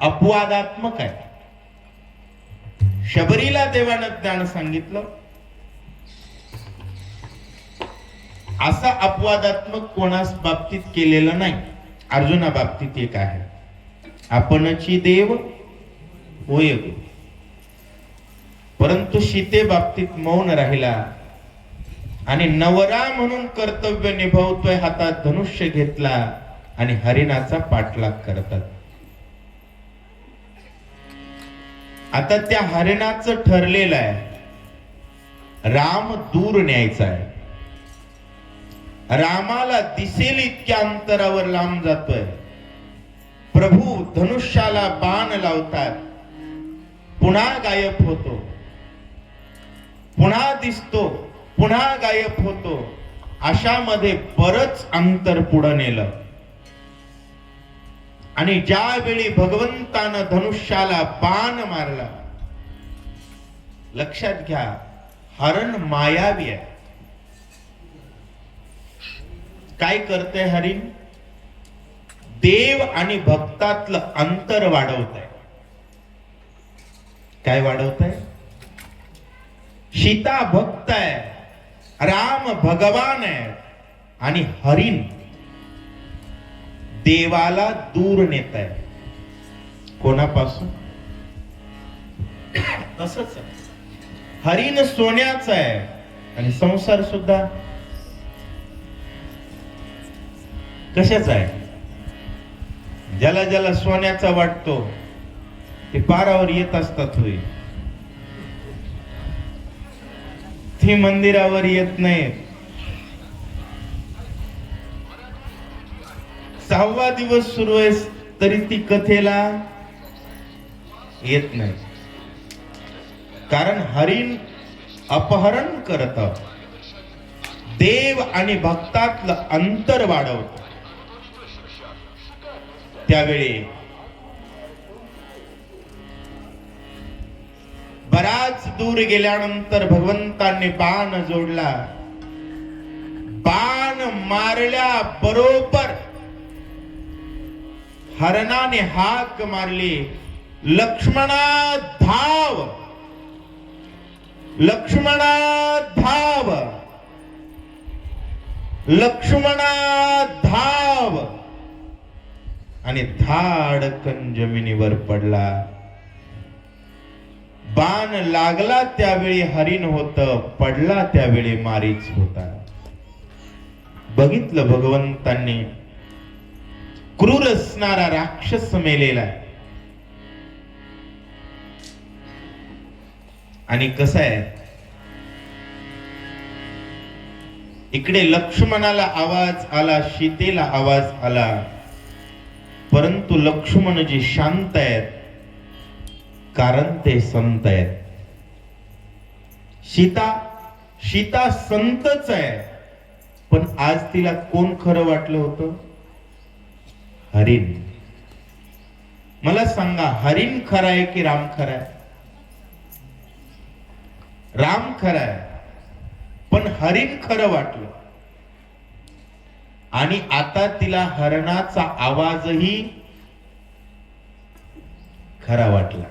अपवादात्मक आहे. शबरीला देवानं ज्ञान सांगितलं, असा अपवादात्मक कोणास बाबतीत केलेलं नाही. अर्जुना बाबतीत एक आहे, आपणची देव होय गुरु. परंतु सीते बाबतीत मौन राहिला आणि नवरा म्हणून कर्तव्य निभावतोय, हातात धनुष्य घेतला आणि हरिणाचा पाठलाग करतात. आता त्या हरिणाचं ठरलेलं आहे, राम दूर न्यायचा आहे. रामाला दिसेल इतक्या अंतरावर लांब जातोय. प्रभू धनुष्याला बाण लावतात, पुन्हा गायब होतो, पुन्हा दिसतो, पुन्हा गायब होतो. अशामध्ये बरच अंतर पुढं नेलं. आणि ज्यावेळी भगवंतानं धनुष्याला बाण मारला, लक्षात घ्या, हरण मायावी आहे. काय करते हरिण? देव आणि भक्तातलं अंतर वाढवत आहे. काय वाढवत आहे? सीता भक्त आहे, राम भगवान आहे, आणि हरिण देवाला दूर नेत आहे. कोणापासून? तसंच आहे. हरिण सोन्याचं आहे आणि संसार सुद्धा कशाचा आहे? ज्याला ज्याला सोन्याचा वाटतो ते पारावर येत असतात. होय, ते मंदिरावर येत नाहीत. 6वा दिवस सुरू आहे तरी ती कथेला येत नाही. कारण हरिण अपहरण करत, देव आणि भक्तातलं अंतर वाढवत. त्यावेळी बराच दूर गेल्यानंतर भगवंतांनी बाण जोडला. बाण मारल्या बरोबर हरणाने हाक मारली, लक्ष्मणा धाव, लक्ष्मणा धाव, लक्ष्मणा धाव. आणि धाडकन जमिनीवर पडला. बाण लागला त्यावेळी हरिण होत, पडला त्यावेळी मारीच होता. बघितलं भगवंतांनी, क्रूर असणारा राक्षस मेलेला. आणि कसं आहे, इकडे लक्ष्मणाला आवाज आला, सीतेला आवाज आला, परंतु लक्ष्मण जी शांत आहेत कारण ते संत आहेत. सीता संतच आहे, पण आज तिला कोण खरं वाटलं होतं? हरिण. मला सांगा, हरिण खरा आहे की राम खरा आहे? राम खरा आहे, पण हरिण खरं वाटलं. आणि आता तिला हरणाचा आवाजही खरा वाटला.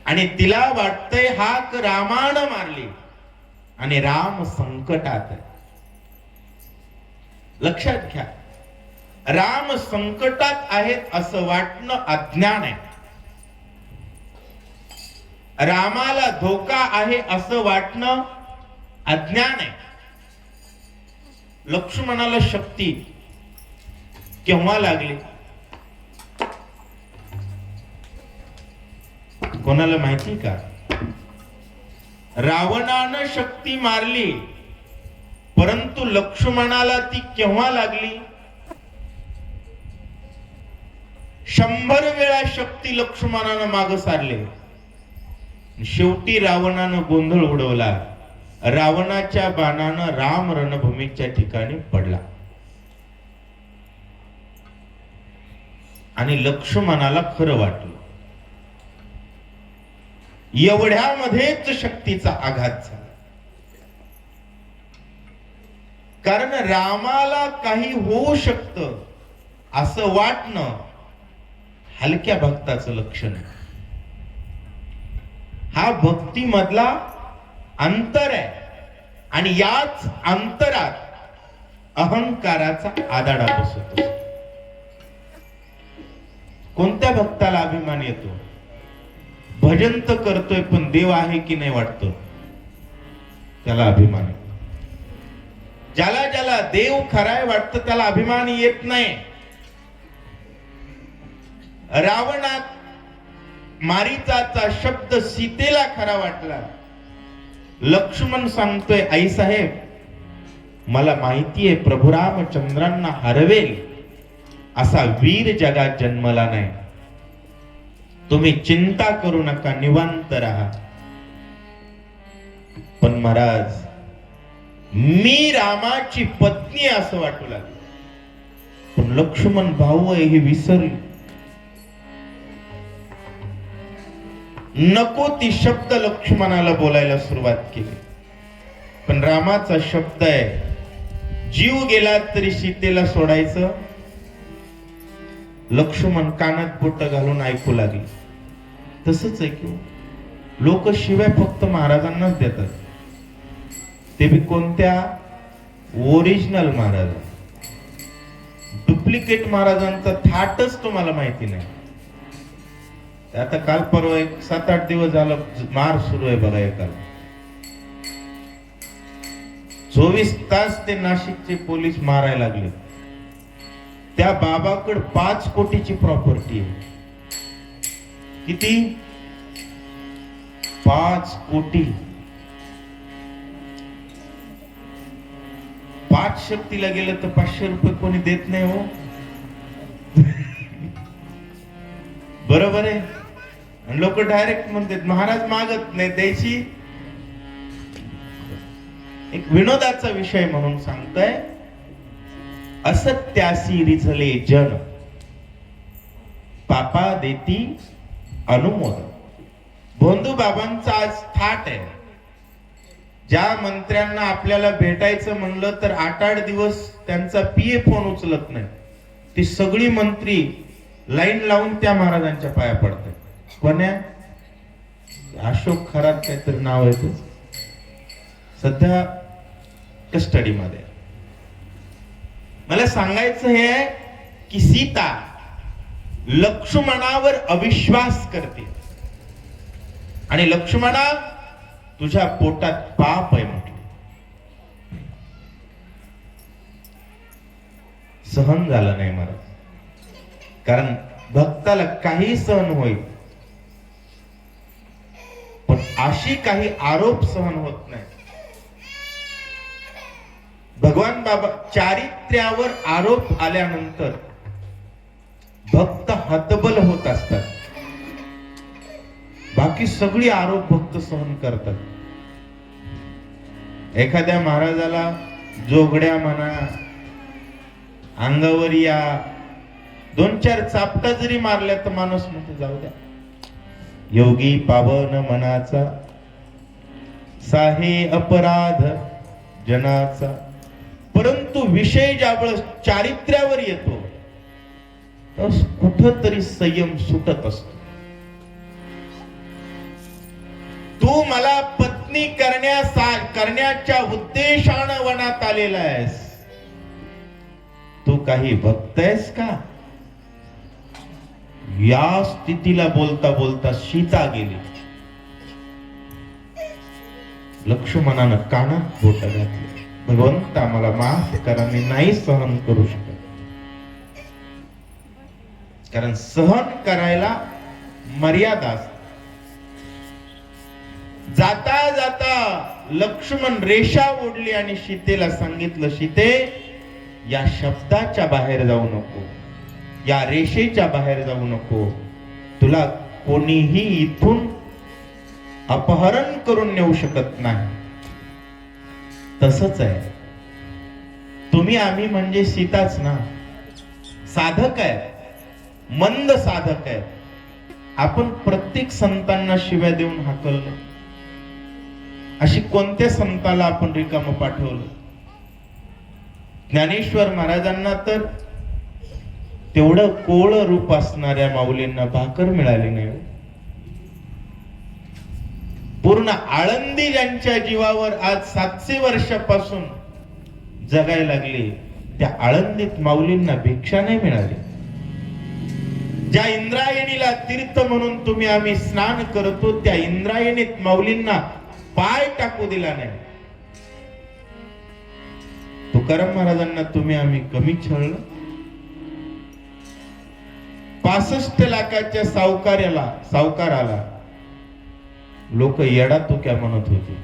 आणि तिला वाटतंय हाक रामानं मारली आणि राम संकटात आहे. लक्षात घ्या, राम संकटात आहेत असं वाटणं अज्ञान आहे. रामाला धोका आहे असं वाटणं अज्ञान आहे. लक्ष्मणाला शक्ती केव्हा लागली? कोणाला माहिती का? रावणानं शक्ती मारली, परंतु लक्ष्मणाला ती केव्हा लागली? 100 वेळा शक्ती लक्ष्मणानं माग सारले. शेवटी रावणानं गोंधळ उडवला. रावणाच्या बाणानं राम रणभूमीच्या ठिकाणी पडला आणि लक्ष्मणाला खरं वाटलं. एवढ्यामध्येच शक्तीचा आघात झाला. कारण रामाला काही होऊ शकतं असं वाटणं हलक्या भक्ताचं लक्षण आहे. हा भक्ती मधला अंतर आहे आणि याच अंतरात अहंकाराचा आदाडा बसतो. कोणत्या भक्ताला अभिमान येतो? भजन तर करतोय पण देव आहे की नाही वाटतो त्याला अभिमान येतो. ज्याला ज्याला देव खराय वाटतं त्याला अभिमान येत नाही. रावणात मारीचाचा शब्द सीतेला खरा वाटला. लक्ष्मण सांगतोय, आई साहेब मला माहितीये प्रभू रामचंद्रांना हरवेल असा वीर जगात जन्मला नाही. तुम्ही चिंता करू नका, निवांत राहा. पण महाराज मी रामाची पत्नी असं वाटू लागलं. पण लक्ष्मण भाऊ आहे हे विसरली. नको ती शब्द लक्ष्मणाला बोलायला सुरुवात केली. पण रामाचा शब्द आहे, जीव गेला तरी सीतेला सोडायचं. लक्ष्मण कानात बोट घालून ऐकू लागले. तसंच आहे की लोक शिवाय फक्त महाराजांनाच देतात, ते बी कोणत्या? ओरिजिनल महाराज. डुप्लिकेट महाराजांचा थाटच तुम्हाला माहिती नाही. आता काल परवा एक 7-8 दिवस झालं मार सुरू आहे बघा. एकाला 24 तास ते नाशिकचे पोलीस मारायला लागले. त्या बाबाकडे 5 कोटीची प्रॉपर्टी आहे. किती? 5 कोटी. 5 शक्तीला गेलं तर 500 रुपये कोणी देत नाही हो. बरोबर आहे. लोक डायरेक्ट म्हणतात महाराज मागत नाही द्यायची. एक विनोदाचा विषय म्हणून सांगताय. असत्यासी रिझले जन, पापा देती अनुमोदन. भोंदू बाबांचा आज थाट आहे. ज्या मंत्र्यांना आपल्याला भेटायचं म्हणलं तर 8-8 दिवस त्यांचा पीए फोन उचलत नाही. ती सगळी मंत्री लाईन लावून त्या महाराजांच्या पाया पडतात. कोण्या? अशोक खरात काहीतरी नाव आहे, सध्या कस्टडी मध्ये. मला सांगायचं हे की सीता लक्ष्मणावर अविश्वास करते आणि लक्ष्मणा तुझ्या पोटात पाप आहे म्हटलं. सहन झालं नाही मला. कारण भक्ताला काही सहन होईल पण अशी काही आरोप सहन होत नाही. भगवान बाबा चारित्र्यावर आरोप आल्यानंतर भक्त हतबल होत असतात. बाकी सगळी आरोप भक्त सहन करतात. एखाद्या महाराजाला जोगड्या म्हणा, अंगावर या 2-4 चापटा जरी मारल्या तर माणूस म्हणतो जाऊ द्या. योगी पावन मनाचा साहे अपराध जनाचा. परंतु विषय ज्यावेळेस चारित्र्यावर येतो तर कुठंतरी संयम सुटत असतो. तू मला पत्नी करण्याच्या उद्देशानं वनात आलेला आहेस. तू काही बघतायस का? या स्थितीला बोलता बोलता सीता गेली. लक्ष्मणानं कानात बोट घातली. भगवंता मला माफ करा, मी नाही सहन करू शकत. कारण सहन करायला मर्यादा असते. जाता जाता लक्ष्मण रेषा ओढली आणि सीतेला सांगितलं, सीते या शब्दाच्या बाहेर जाऊ नको, या रेषेच्या बाहेर जाऊ नको. तुला कोणीही इथून अपहरण करून नेऊ शकत नाही. तसंच आहे, तुम्ही आम्ही म्हणजे सीताच ना. साधक आहे, मंद साधक आहे. आपण प्रत्येक संतांना शिव्या देऊन हाकललं. अशी कोणत्या संताला आपण रिकामं पाठवलं? ज्ञानेश्वर महाराजांना तर तेवढं कोळ रूप असणाऱ्या माऊलींना भाकर मिळाली नाही. पूर्ण आळंदी ज्यांच्या जीवावर आज 700 वर्षापासून जगायला लागली, त्या आळंदीत माऊलींना भिक्षा नाही मिळाली. ज्या इंद्रायणीला तीर्थ म्हणून तुम्ही आम्ही स्नान करतो, त्या इंद्रायणीत माऊलींना पाय टाकू दिला नाही. तुकाराम महाराजांना तुम्ही आम्ही कमी छळलं. 65 लाखाच्या सावकाराला लोक येडा तुक्या म्हणत होते.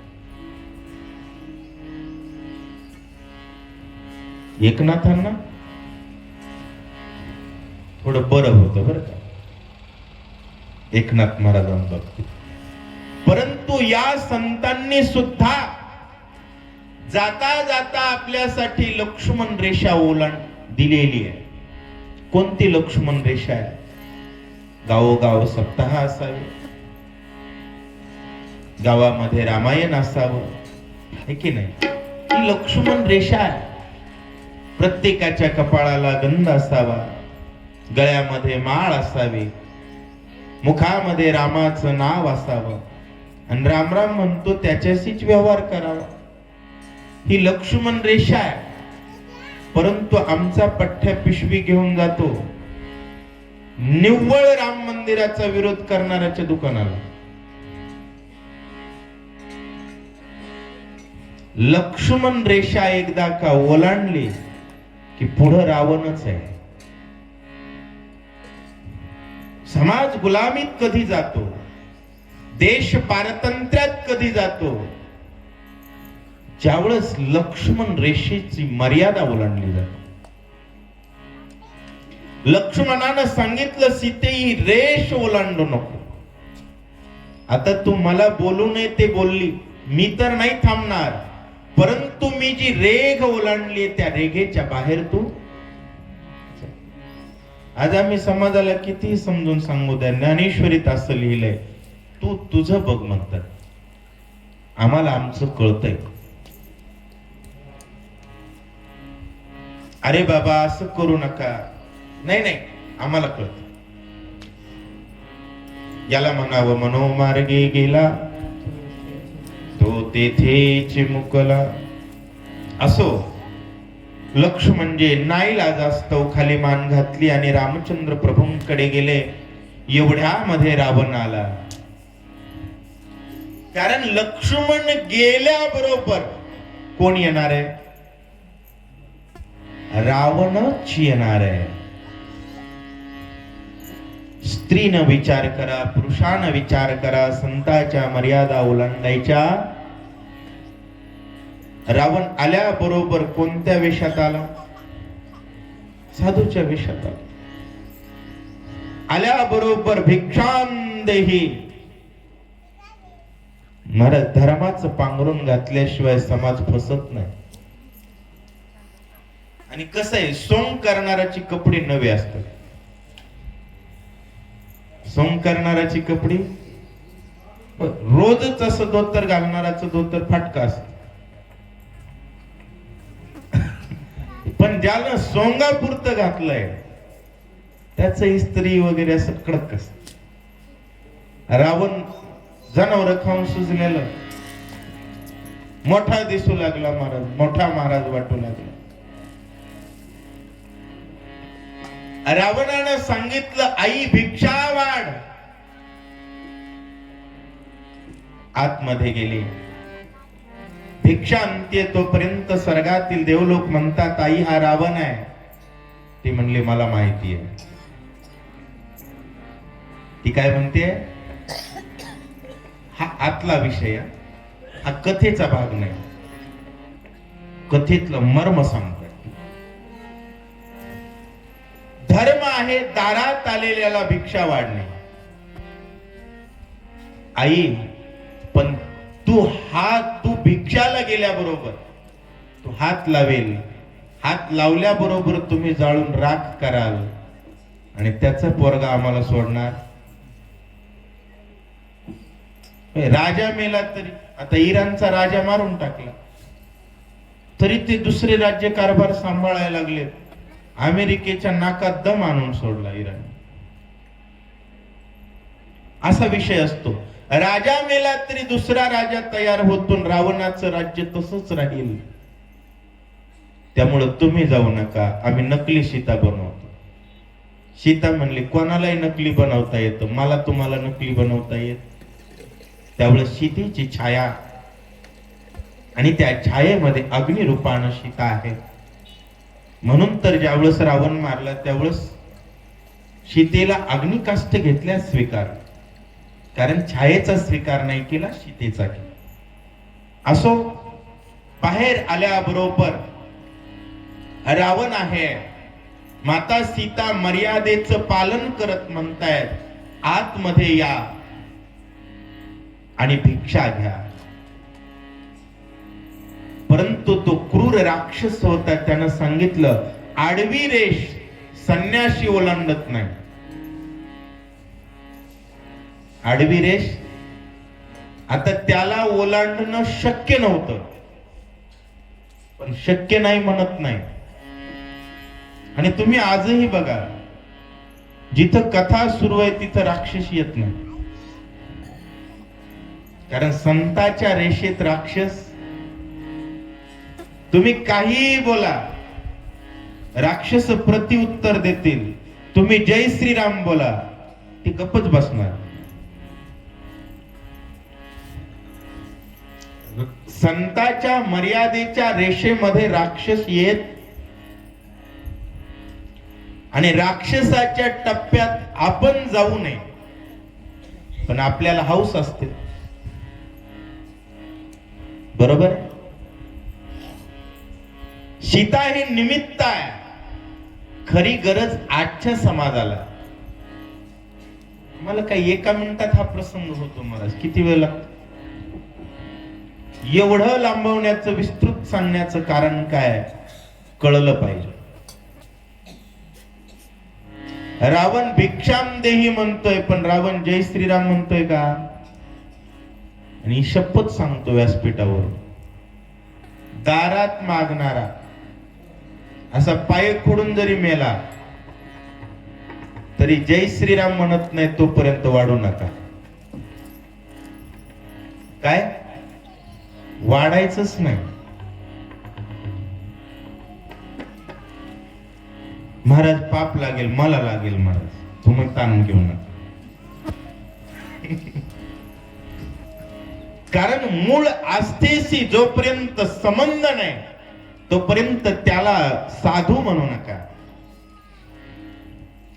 एकनाथांना थोडं बरं होतं बरं का एकनाथ महाराजांबाबतीत. परंतु या संतांनी सुद्धा जाता जाता आपल्यासाठी लक्ष्मण रेषा ओलांड दिलेली आहे. कोणती लक्ष्मण रेषा आहे? गावोगाव सप्ताह असावे, गावामध्ये रामायण असावं, आहे की नाही? ही लक्ष्मण रेषा आहे. प्रत्येकाच्या कपाळाला गंध असावा, गळ्यामध्ये माळ असावी, मुखामध्ये रामाचं नाव असावं आणि राम राम म्हणतो त्याच्याशीच व्यवहार करावा. ही लक्ष्मण रेषा आहे. परंतु आमचा पठ्ठ्या पिशवी घेऊन जातो निव्वळ राम मंदिराचा विरोध करणाऱ्याच्या दुकानाला. लक्ष्मण रेषा एकदा का ओलांडली की पुढं रावणच आहे. समाज गुलामीत कधी जातो, देश पारतंत्र्यात कधी जातो, ज्यावेळेस लक्ष्मण रेषेची मर्यादा ओलांडली जाते. लक्ष्मणानं सांगितलं सीते ही रेष ओलांडू नको. आता तू मला बोलू नये ते बोलली, मी तर नाही थांबणार, परंतु मी जी रेघ ओलांडली त्या रेघेच्या बाहेर तू. आज आम्ही समाजाला किती समजून सांगू द्या, ज्ञानेश्वरीत असं लिहिलंय, तू तुझं बघ म्हणतात, आम्हाला आमचं कळतंय. अरे बाबा असं करू नका, नाही नाही आम्हाला कळत. याला म्हणावं मनोमार्गे गेला तो तेथेच मुकला. असो, लक्ष म्हणजे नाईलाजास्तव खाली मान घातली आणि रामचंद्र प्रभूंकडे गेले. एवढ्यामध्ये रावण आला. कारण लक्ष्मण गेल्याबरोबर कोण येणार आहे? रावणच येणार आहे. स्त्रीनं विचार करा, पुरुषानं विचार करा, संतांच्या मर्यादा ओलांडायच्या. रावण आल्याबरोबर कोणत्या वेशात आला? साधूच्या वेशात आला. आल्याबरोबर भिक्षां देही. महाराज, धर्माचं पांघरून घातल्याशिवाय समाज फसत नाही. आणि कसं आहे, सोंग करणाराची कपडे नवे असतात. सोंग करणाराची कपडे रोजच असं धोतर घालणाराचं धोतर फाटका असत. पण ज्याला सोंगापुरतं घातलंय त्याच इस्त्री वगैरे असं कडक असत. रावण जनावर खाऊन सुजलेलं मोठा दिसू लागला महाराज, मोठा महाराज वाटू लागला. रावणानं सांगितलं आई भिक्षा वाढ. आतमध्ये गेली. भिक्षा अंत्य तोपर्यंत स्वर्गातील देवलोक म्हणतात आई हा रावण आहे. ती म्हणली मला माहिती आहे. ती काय म्हणते, हा आतला विषय, हा कथेचा भाग नाही, कथेतलं मर्म सांगतोय. धर्म आहे दारात आलेल्याला भिक्षा वाढणे. आई पण तू भिक्षाला गेल्याबरोबर तू हात लावेल, हात लावल्याबरोबर तुम्ही जाळून राख कराल आणि त्याचा पोरगा आम्हाला सोडणार. राजा मेला तरी, आता इराणचा राजा मारून टाकला तरी ते दुसरे राज्य कारभार सांभाळायला लागले. अमेरिकेच्या नाकात दम आणून सोडला इराण. असा विषय असतो. राजा मेला तरी दुसरा राजा तयार होतो. रावणाचं राज्य तसंच राहील. त्यामुळे तुम्ही जाऊ नका, आम्ही नकली सीता बनवतो. सीता म्हणली कोणालाही नकली बनवता येतं, मला तुम्हाला नकली बनवता येत. त्यामुळे सीतेची छाया आणि त्या छायेमध्ये अग्निरूपानं सीता आहे. म्हणून तर ज्यावेळेस रावण मारला त्यावेळेस सीतेला अग्निकाष्ठ घेतल्यास स्वीकार, कारण छायेचा स्वीकार नाही केला, सीतेचा केला. असो, बाहेर आल्याबरोबर रावण आहे, माता सीता मर्यादेचं पालन करत म्हणतायत आतमध्ये या आणि भिक्षा घ्या. परंतु तो क्रूर राक्षस होता, त्यानं सांगितलं आडवी रेष संन्यासी ओलांडत नाही. आडवी रेष आता त्याला ओलांडणं शक्य नव्हतं, पण शक्य नाही म्हणत नाही. आणि तुम्ही आजही बघा, जिथं कथा सुरू आहे तिथं राक्षस येत नाही, कारण संताच्या रेषेत राक्षस, तुम्ही काहीही बोला राक्षस प्रतिउत्तर देतील. तुम्ही जय श्रीराम बोला ती गप्पच बसणार. संताच्या मर्यादेच्या रेषेमध्ये राक्षस येत आणि राक्षसाच्या टप्प्यात आपण जाऊ नये, पण आपल्याला हौस असते. बरोबर. सीता हे निमित्त आहे, खरी गरज आजच्या समाजाला. मला काही एका मिनिटात हा प्रसंग होतो, मला किती वेळ लागतो. एवढं लांबवण्याचं, विस्तृत सांगण्याचं कारण काय कळलं पाहिजे. रावण भिक्षाम देही म्हणतोय, पण रावण जय श्रीराम म्हणतोय का? आणि शपथ सांगतो व्यासपीठावर, दारात मागणारा असा पाय खोडून जरी मेला तरी जय श्रीराम म्हणत नाही तोपर्यंत वाढू नका. काय वाढायचंच नाही. महाराज पाप लागेल, मला लागेल महाराज, तुम्ही ताण घेऊ नका. कारण मूळ आस्थेशी जोपर्यंत संबंध नाही तोपर्यंत त्याला साधू म्हणू नका.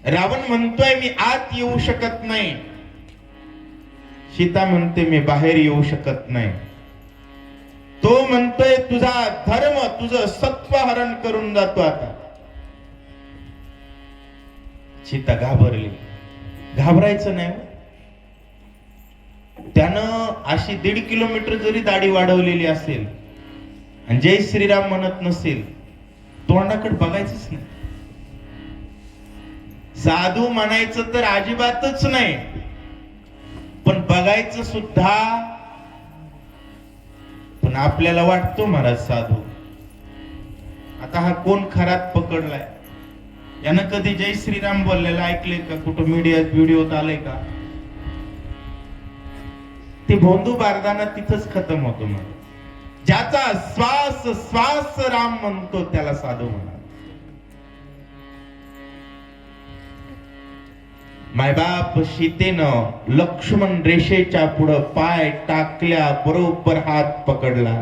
रावण म्हणतोय मी आत येऊ शकत नाही, सीता म्हणते मी बाहेर येऊ शकत नाही. तो म्हणतोय तुझा धर्म, तुझं सत्व हरण करून जातो. आता सीता घाबरली. घाबरायचं नाही. त्यानं अशी 1.5 किलोमीटर जरी दाढी वाढवलेली असेल आणि जय श्रीराम म्हणत नसेल, तोंडाकडे बघायचंच नाही. साधू म्हणायचं तर अजिबातच नाही, पण बघायचं सुद्धा. पण आपल्याला वाटतो महाराज साधू, आता हा कोण खरात पकडलाय, यानं कधी जय श्रीराम बोललेलं ऐकले का? कुठं मीडियात व्हिडिओत आले का? ते भोंदू बारदाना तिथंच खतम होतो. मग ज्याचा श्वास श्वास राम म्हणतो त्याला साधू म्हणा. मायबाप सीतेनं लक्ष्मण रेषेच्या पुढं पाय टाकल्या बरोबर हात पकडला.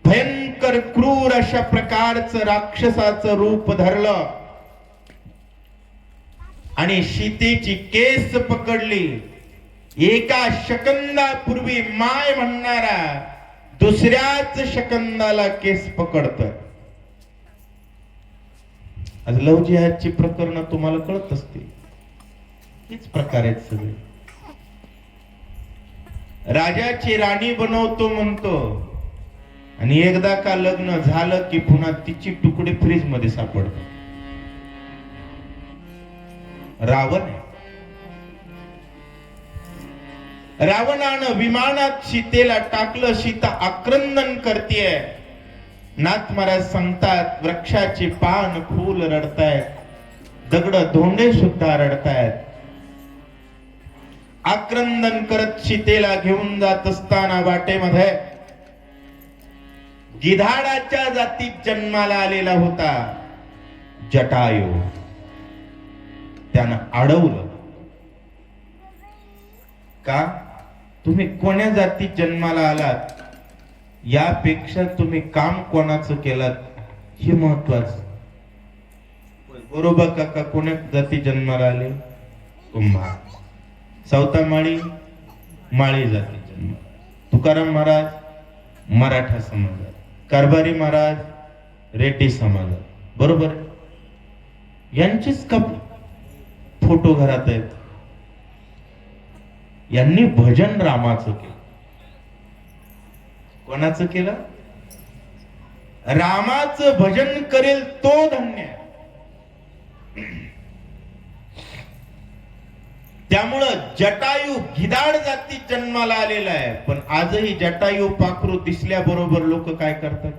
भयंकर क्रूर अशा प्रकारचं राक्षसाचं रूप धरलं आणि सीतेची केस पकडली. एका सेकंदापूर्वी माय म्हणणारा दुसऱ्याच सेकंदाला केस पकडतोय. आज लव जिहादची प्रकरण तुम्हाला कळत असतील. हेच प्रकार आहेत सगळे. राजाची राणी बनवतो म्हणतो आणि एकदा का लग्न झालं की पुन्हा तिची तुकडे फ्रीज मध्ये सापडतात. रावणानं विमानात सीतेला टाकलं. सीता आक्रंदन करतेय. नाथ महाराज सांगतात वृक्षाची पान फूल रडतायत, दगड धोंडे सुद्धा रडतायत. आक्रंदन करत सीतेला घेऊन जात असताना वाटेमध्ये गिधाडाच्या जातीत जन्माला आलेला होता जटायू. त्यानं अडवलं. का? तुम्ही कोण्या जातीत जन्माला आलात यापेक्षा तुम्ही काम कोणाचं केलात हे महत्वाचं. बरोबर काका? कोण्या जाती जन्माला आले? कुंभार. सावता माळी जाती जन्म. तुकाराम महाराज मराठा समाजात, कारभारी महाराज रेड्डी समाजात. बरोबर? यांचीच का फोटो घरात आहेत. यांनी भजन रामाचं केलं. कोणाचं केलं? रामाचं भजन करेल तो धन्य. त्यामुळं जटायू गिधाड जातीत जन्माला आलेला आहे. पण आजही जटायू पाखरू दिसल्याबरोबर लोक काय करतात?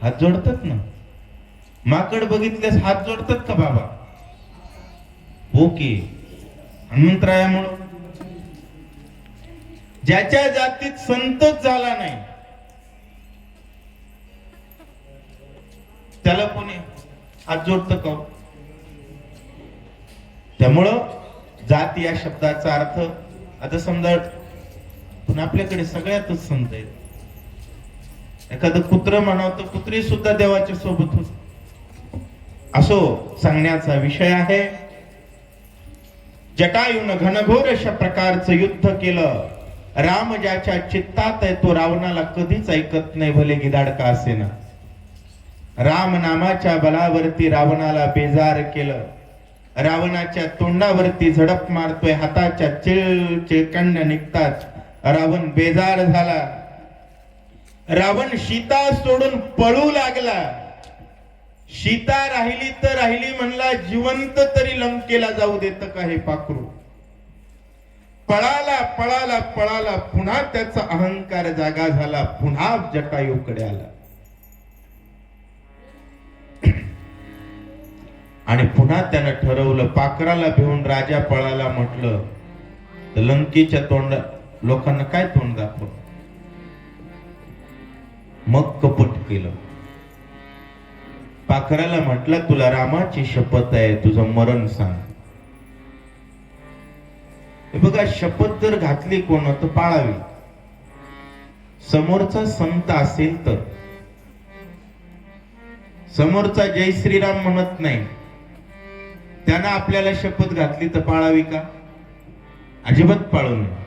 हात जोडतात ना. माकड बघितल्यास हात जोडतात का बाबा? हो की. हनुमंतरायामुळं ज्याच्या जातीत संतच झाला नाही त्याला कोणी हात जोडतं का? त्यामुळं जात या शब्दाचा अर्थ आता समजा पण आपल्याकडे सगळ्यातच संत आहेत. एखादं कुत्र म्हणावं तर कुत्री सुद्धा देवाच्या सोबत होत. असो सांगण्याचा विषय आहे. जटायूनं घनघोर अशा प्रकारचं युद्ध केलं. राम ज्याच्या चित्तात आहे तो रावणाला कधीच ऐकत नाही, भले गिधाड का असेना. राम नामाच्या बलावरती रावणाला बेजार केलं. रावणाच्या तोंडावरती झडप मारतोय. हाताच्या चिळकण्या निघतात. रावण बेजार झाला. रावण सीता सोडून पळू लागला. सीता राहिली तर राहिली म्हणला, जिवंत तरी लंकेला जाऊ देत का हे पाखरू. पळाला पळाला पळाला. पुन्हा त्याचा अहंकार जागा झाला. पुन्हा जटायूकडे आला आणि पुन्हा त्यानं ठरवलं पाखराला भिवून राजा पळाला म्हटलं तर लंकेच्या तोंड लोकांना काय तोंड दाखव. मग कपट केलं. पाखराला म्हटलं तुला रामाची शपथ आहे, तुझं मरण सांग. बघा, शपथ जर घातली कोण तर पाळावी. समोरचा संत असेल तर. समोरचा जय श्रीराम म्हणत नाही, त्यानं आपल्याला शपथ घातली तर पाळावी का? अजिबात पाळू नये.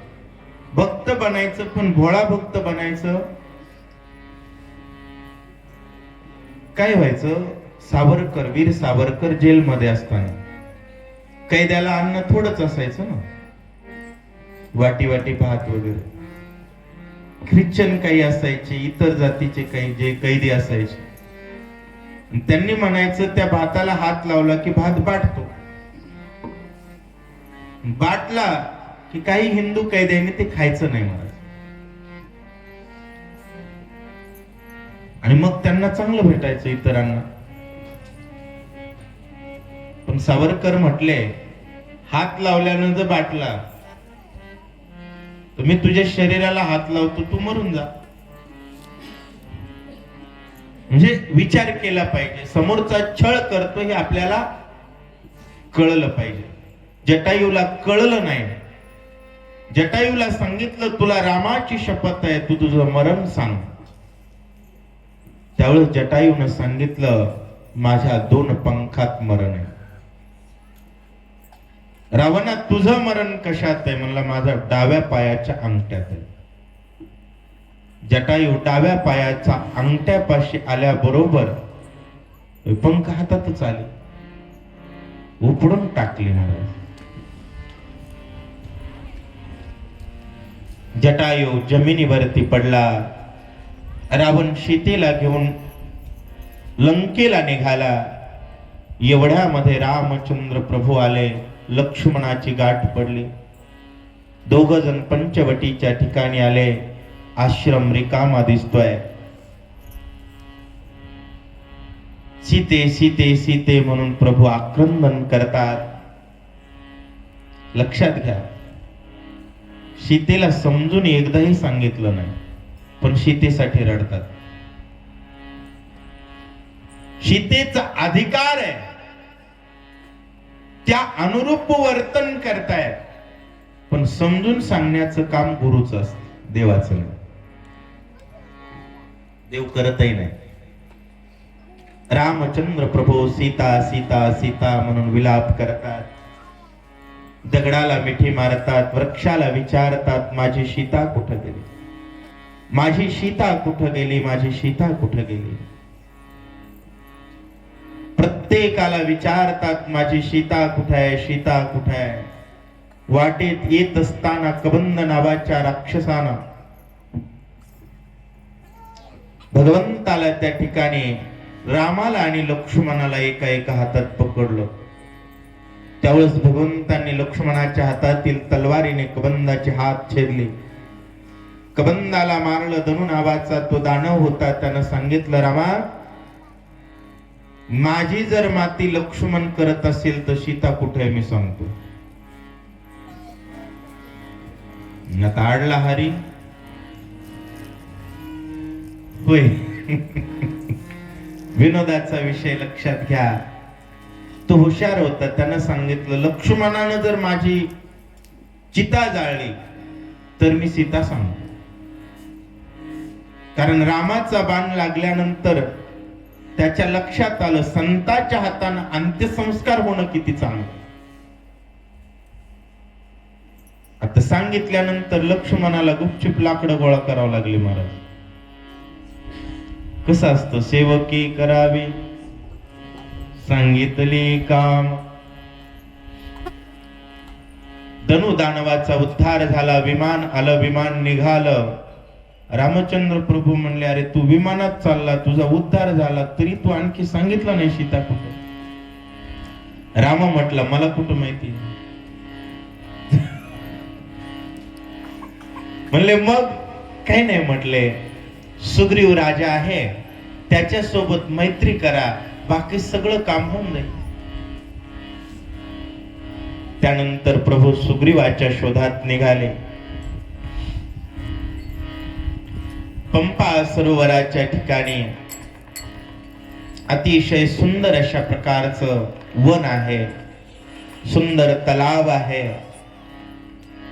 भक्त बनायचं, पण भोळा भक्त बनायचं. काय व्हायचं? सावरकर, वीर सावरकर जेलमध्ये असताना कैद्याला अन्न थोडंच असायचं ना, वाटी वाटी भात वगैरे. ख्रिश्चन काही असायचे, इतर जातीचे काही जे कैदी असायचे, त्यांनी म्हणायचं त्या भाताला हात लावला की भात बाटतो. बाटला की काही हिंदू कैद्यांनी ते खायचं नाही म्हणायचं. आणि मग त्यांना चांगलं भेटायचं इतरांना. पण सावरकर म्हटले, हात लावल्यानं जर बाटला तर मी तुझ्या शरीराला हात लावतो, तू मरून जा. म्हणजे विचार केला पाहिजे, समोरचा छळ करतो हे आपल्याला कळलं पाहिजे. जटायूला कळलं नाही. जटायूला सांगितलं तुला रामाची शपथ आहे, तू तुझं मरण सांग. त्यावेळेस जटायूनं सांगितलं माझ्या 2 पंखात मरण आहे. रावणा तुझं मरण कशात आहे? म्हणला माझा डाव्या पायाच्या अंगठ्यात आहे. जटायू डाव्या पायाच्या अंगठ्यापाशी आल्याबरोबर पंख हातातच आले, उपडून टाकले. महाराज जटायू जमिनीवरती पडला. रावण सीतेला घेऊन लंकेला निघाला. एवढ्यामध्ये रामचंद्र प्रभू आले. लक्ष्मणाची गाठ पडली. 2 जण पंचवटीच्या ठिकाणी आले. आश्रम रिकामा दिसतोय. सीते सीते सीते म्हणून प्रभू आक्रंदन करतात. लक्षात घ्या, सीतेला समजून एकदाही सांगितलं नाही, पण सीतेसाठी रडतात. सीतेचा अधिकार आहे, त्या अनुरूप वर्तन करतायत, पण समजून सांगण्याचं काम गुरुचं असतं, देवाचं नाही. देव करतही नाही. रामचंद्र प्रभू सीता सीता सीता म्हणून विलाप करतात. दगडाला मिठी मारतात. वृक्षाला विचारतात माझी सीता कुठं गेली, माझी सीता कुठं गेली, माझी सीता कुठं गेली. प्रत्येकाला विचारतात माझी सीता कुठे आहे, सीता कुठे आहे. वाटेत येत असताना कबंद नावाच्या राक्षसानं भगवंताला त्या ठिकाणी रामाला आणि लक्ष्मणाला एका हातात पकडलं. त्यावेळेस भगवंतांनी लक्ष्मणाच्या हातातील तलवारीने कबंदाचे हात छेदले. कबंदाला मारलं. धनु नावाचा तो दानव होता. त्यानं सांगितलं रामा, माझी जर माती लक्ष्मण करत असेल तर सीता कुठे आहे मी सांगतो. आता आडला हरी होय. विनोदाचा विषय लक्षात घ्या. तो हुशार होता. त्यानं सांगितलं लक्ष्मणानं जर माझी चिता जाळली तर मी सीता सांगतो. कारण रामाचा बाण लागल्यानंतर त्याच्या लक्षात आलं संताच्या हातानं अंत्यसंस्कार होणं किती चांगलं. आता सांगितल्यानंतर लक्ष्मणाला गुपचूप लाकडं गोळा करावं लागली. महाराज कसं असतं, सेवकी करावी सांगितली काम. धनु दानवाचा उद्धार झाला. विमान आलं, विमान निघालं. रामचंद्र प्रभू म्हणले अरे तू विमानात चालला, तुझा उद्धार झाला, तरी तू आणखी सांगितलं नाही सीता कुठे. राम म्हटलं मला कुठं माहिती. म्हणले मग काही नाही. म्हटले सुग्रीव राजा आहे, त्याच्या सोबत मैत्री करा, बाकी सगळं काम होऊन जाईल. त्यानंतर प्रभू सुग्रीवाच्या शोधात निघाले. पंपा सरोवराच्या ठिकाणी अतिशय सुंदर अशा प्रकारचं वन आहे, सुंदर तलाव आहे.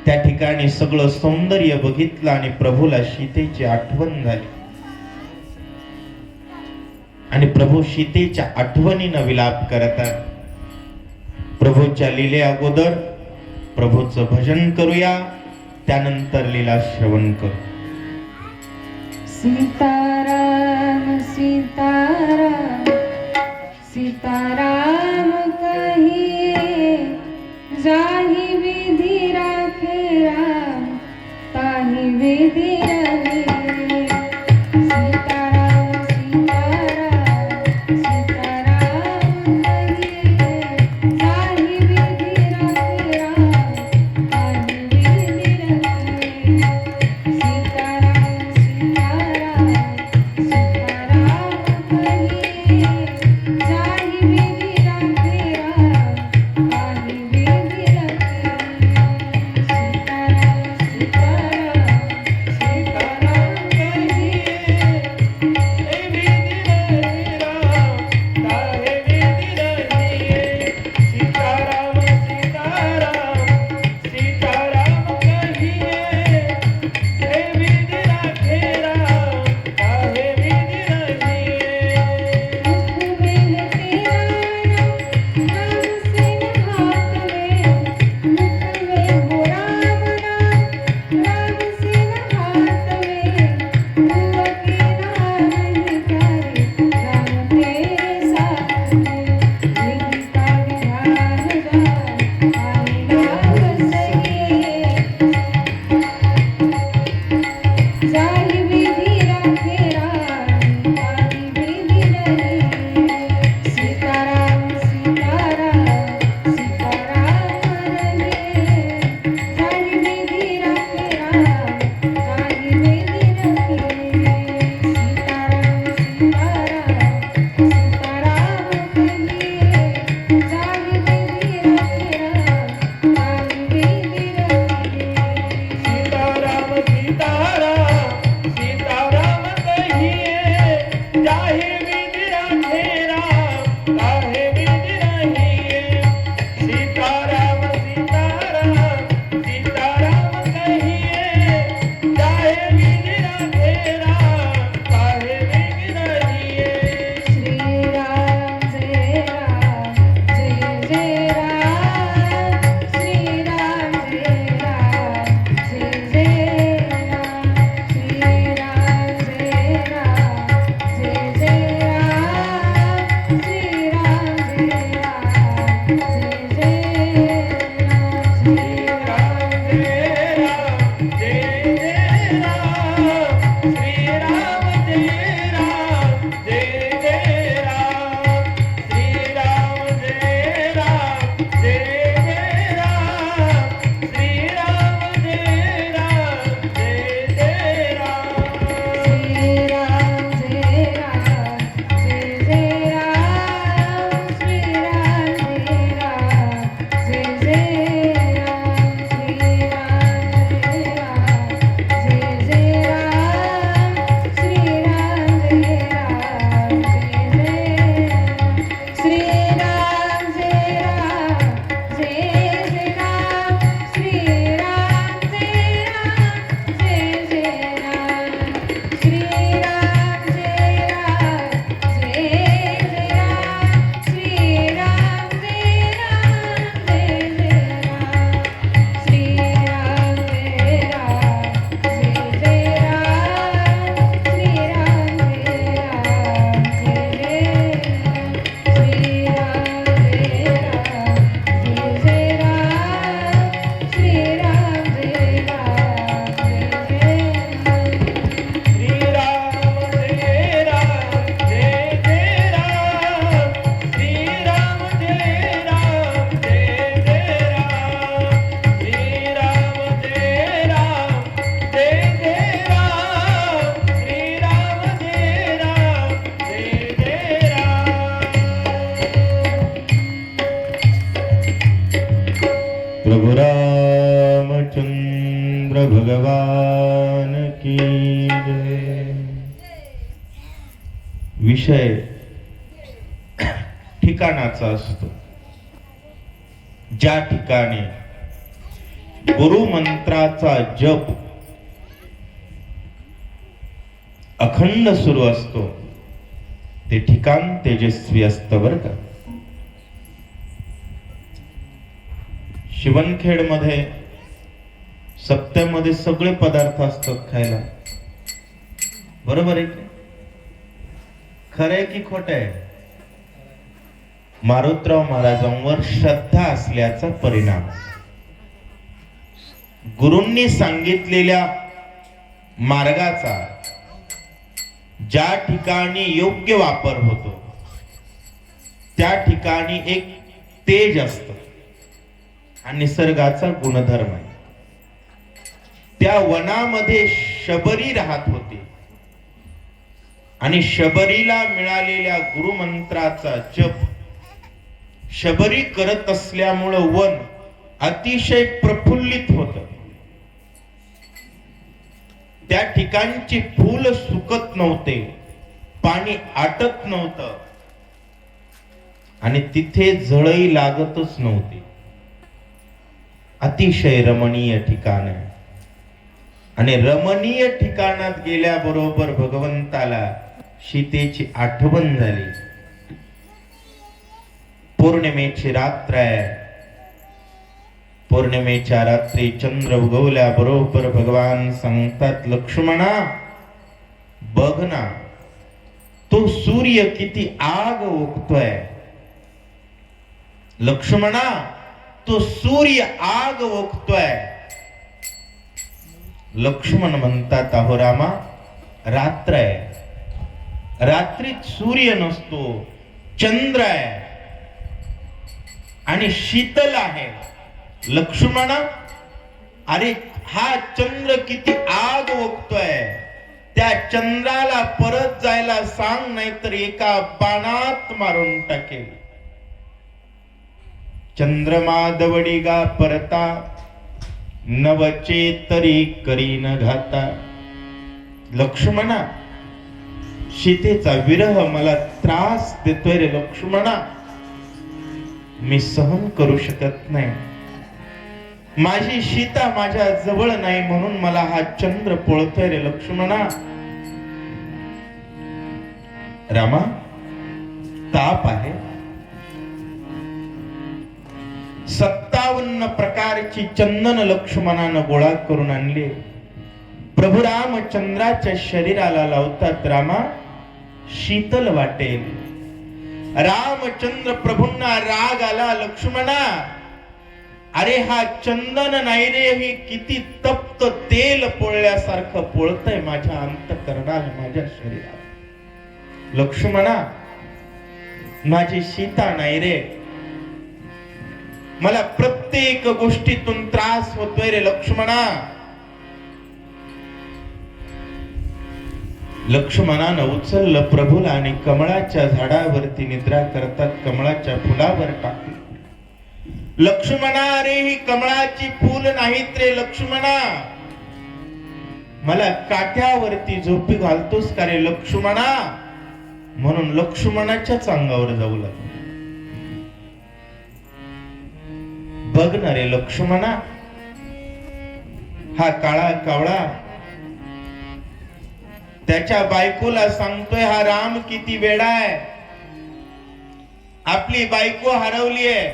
त्या ठिकाणी सगळं सौंदर्य बघितलं आणि प्रभूला सीतेची आठवण झाली. आणि प्रभू सीतेच्या आठवणीनं विलाप करतात. प्रभूच्या लीले अगोदर प्रभूचं भजन करूया, त्यानंतर लीला श्रवण करू. सीताराम सीताराम सीताराम कहिए, जाहि विधि राखे राम ताहि विधि रहे. सीताराम विषय ठिकाणाचा असतो. ज्या ठिकाणी गुरु मंत्राचा जप अखंड सुरू असतो ते ठिकाण तेजस्वी असतं बरं का. शिवणखेड मध्ये सप्त्यामध्ये सगळे पदार्थ असतात खायला, बरोबर आहे की खरंय की खोट आहे? मारुतराव महाराजांवर श्रद्धा असल्याचा परिणाम, गुरूंनी सांगितलेल्या मार्गाचा ज्या ठिकाणी योग्य वापर होतो त्या ठिकाणी एक तेज असतं आणि निसर्गाचा गुणधर्म आहे. त्या वनामध्ये शबरी राहत होती आणि शबरीला मिळालेल्या गुरुमंत्राचा जप शबरी करत असल्यामुळं वन अतिशय प्रफुल्लित होत. त्या ठिकाणची फूल सुकत नव्हते, पाणी आटत नव्हतं आणि तिथे झळई लागतच नव्हती. अतिशय रमणीय ठिकाण आहे आणि रमणीय ठिकाणात गेल्याबरोबर भगवंताला सीतेची आठवण झाली. पौर्णिमेची रात्र आहे. पौर्णिमेच्या रात्री चंद्र उगवल्या बरोबर भगवान सांगतात, लक्ष्मणा बघ ना, तो सूर्य किती आग ओकतोय. लक्ष्मणा तो सूर्य आग ओकतोय. लक्ष्मण म्हणतात, अहो रामा रात्र आहे, रात्रीत सूर्य नसतो, चंद्र आहे आणि शीतल आहे. लक्ष्मणा अरे हा चंद्र किती आग ओकतोय, त्या चंद्राला परत जायला सांग, नाहीतर एका बाणात मारून टाकेल. चंद्रमा दवडिगा परता, नवचे तरी करीन घाता. लक्ष्मणा सीतेचा विरह मला त्रास देतोय रे लक्ष्मणा, मी सहन करू शकत नाही. माझी सीता माझ्या जवळ नाही म्हणून मला हा चंद्र पोळतोय रे लक्ष्मणा. रामा ताप आहे. 57 प्रकारची चंदन लक्ष्मणानं गोळा करून आणले. प्रभू रामचंद्राच्या शरीराला लावतात. रामा शीतल वाटेल. रामचंद्र प्रभूंना राग आला. लक्ष्मणा अरे हा चंदन नाही रे, हे किती तप्त तेल पोळल्यासारखं पोळतय माझ्या अंतःकरणाला, माझ्या शरीराला. लक्ष्मणा माझी सीता नाही रे, मला प्रत्येक गोष्टीतून त्रास होतोय रे लक्ष्मणा. लक्ष्मणानं उचललं प्रभूला आणि कमळाच्या झाडावरती निद्रा करतात कमळाच्या फुलावर टाकलं. लक्ष्मणा अरे ही कमळाची फूल नाहीत रे लक्ष्मणा, मला काठ्यावरती झोपी घालतोस का रे लक्ष्मणा. म्हणून लक्ष्मणाच्याच अंगावर जाऊ लागले. बघ ना रे लक्ष्मणा, हा काळा कावळा त्याच्या बायकोला सांगतोय, हा राम किती वेडा आहे, आपली बायको हरवली आहे,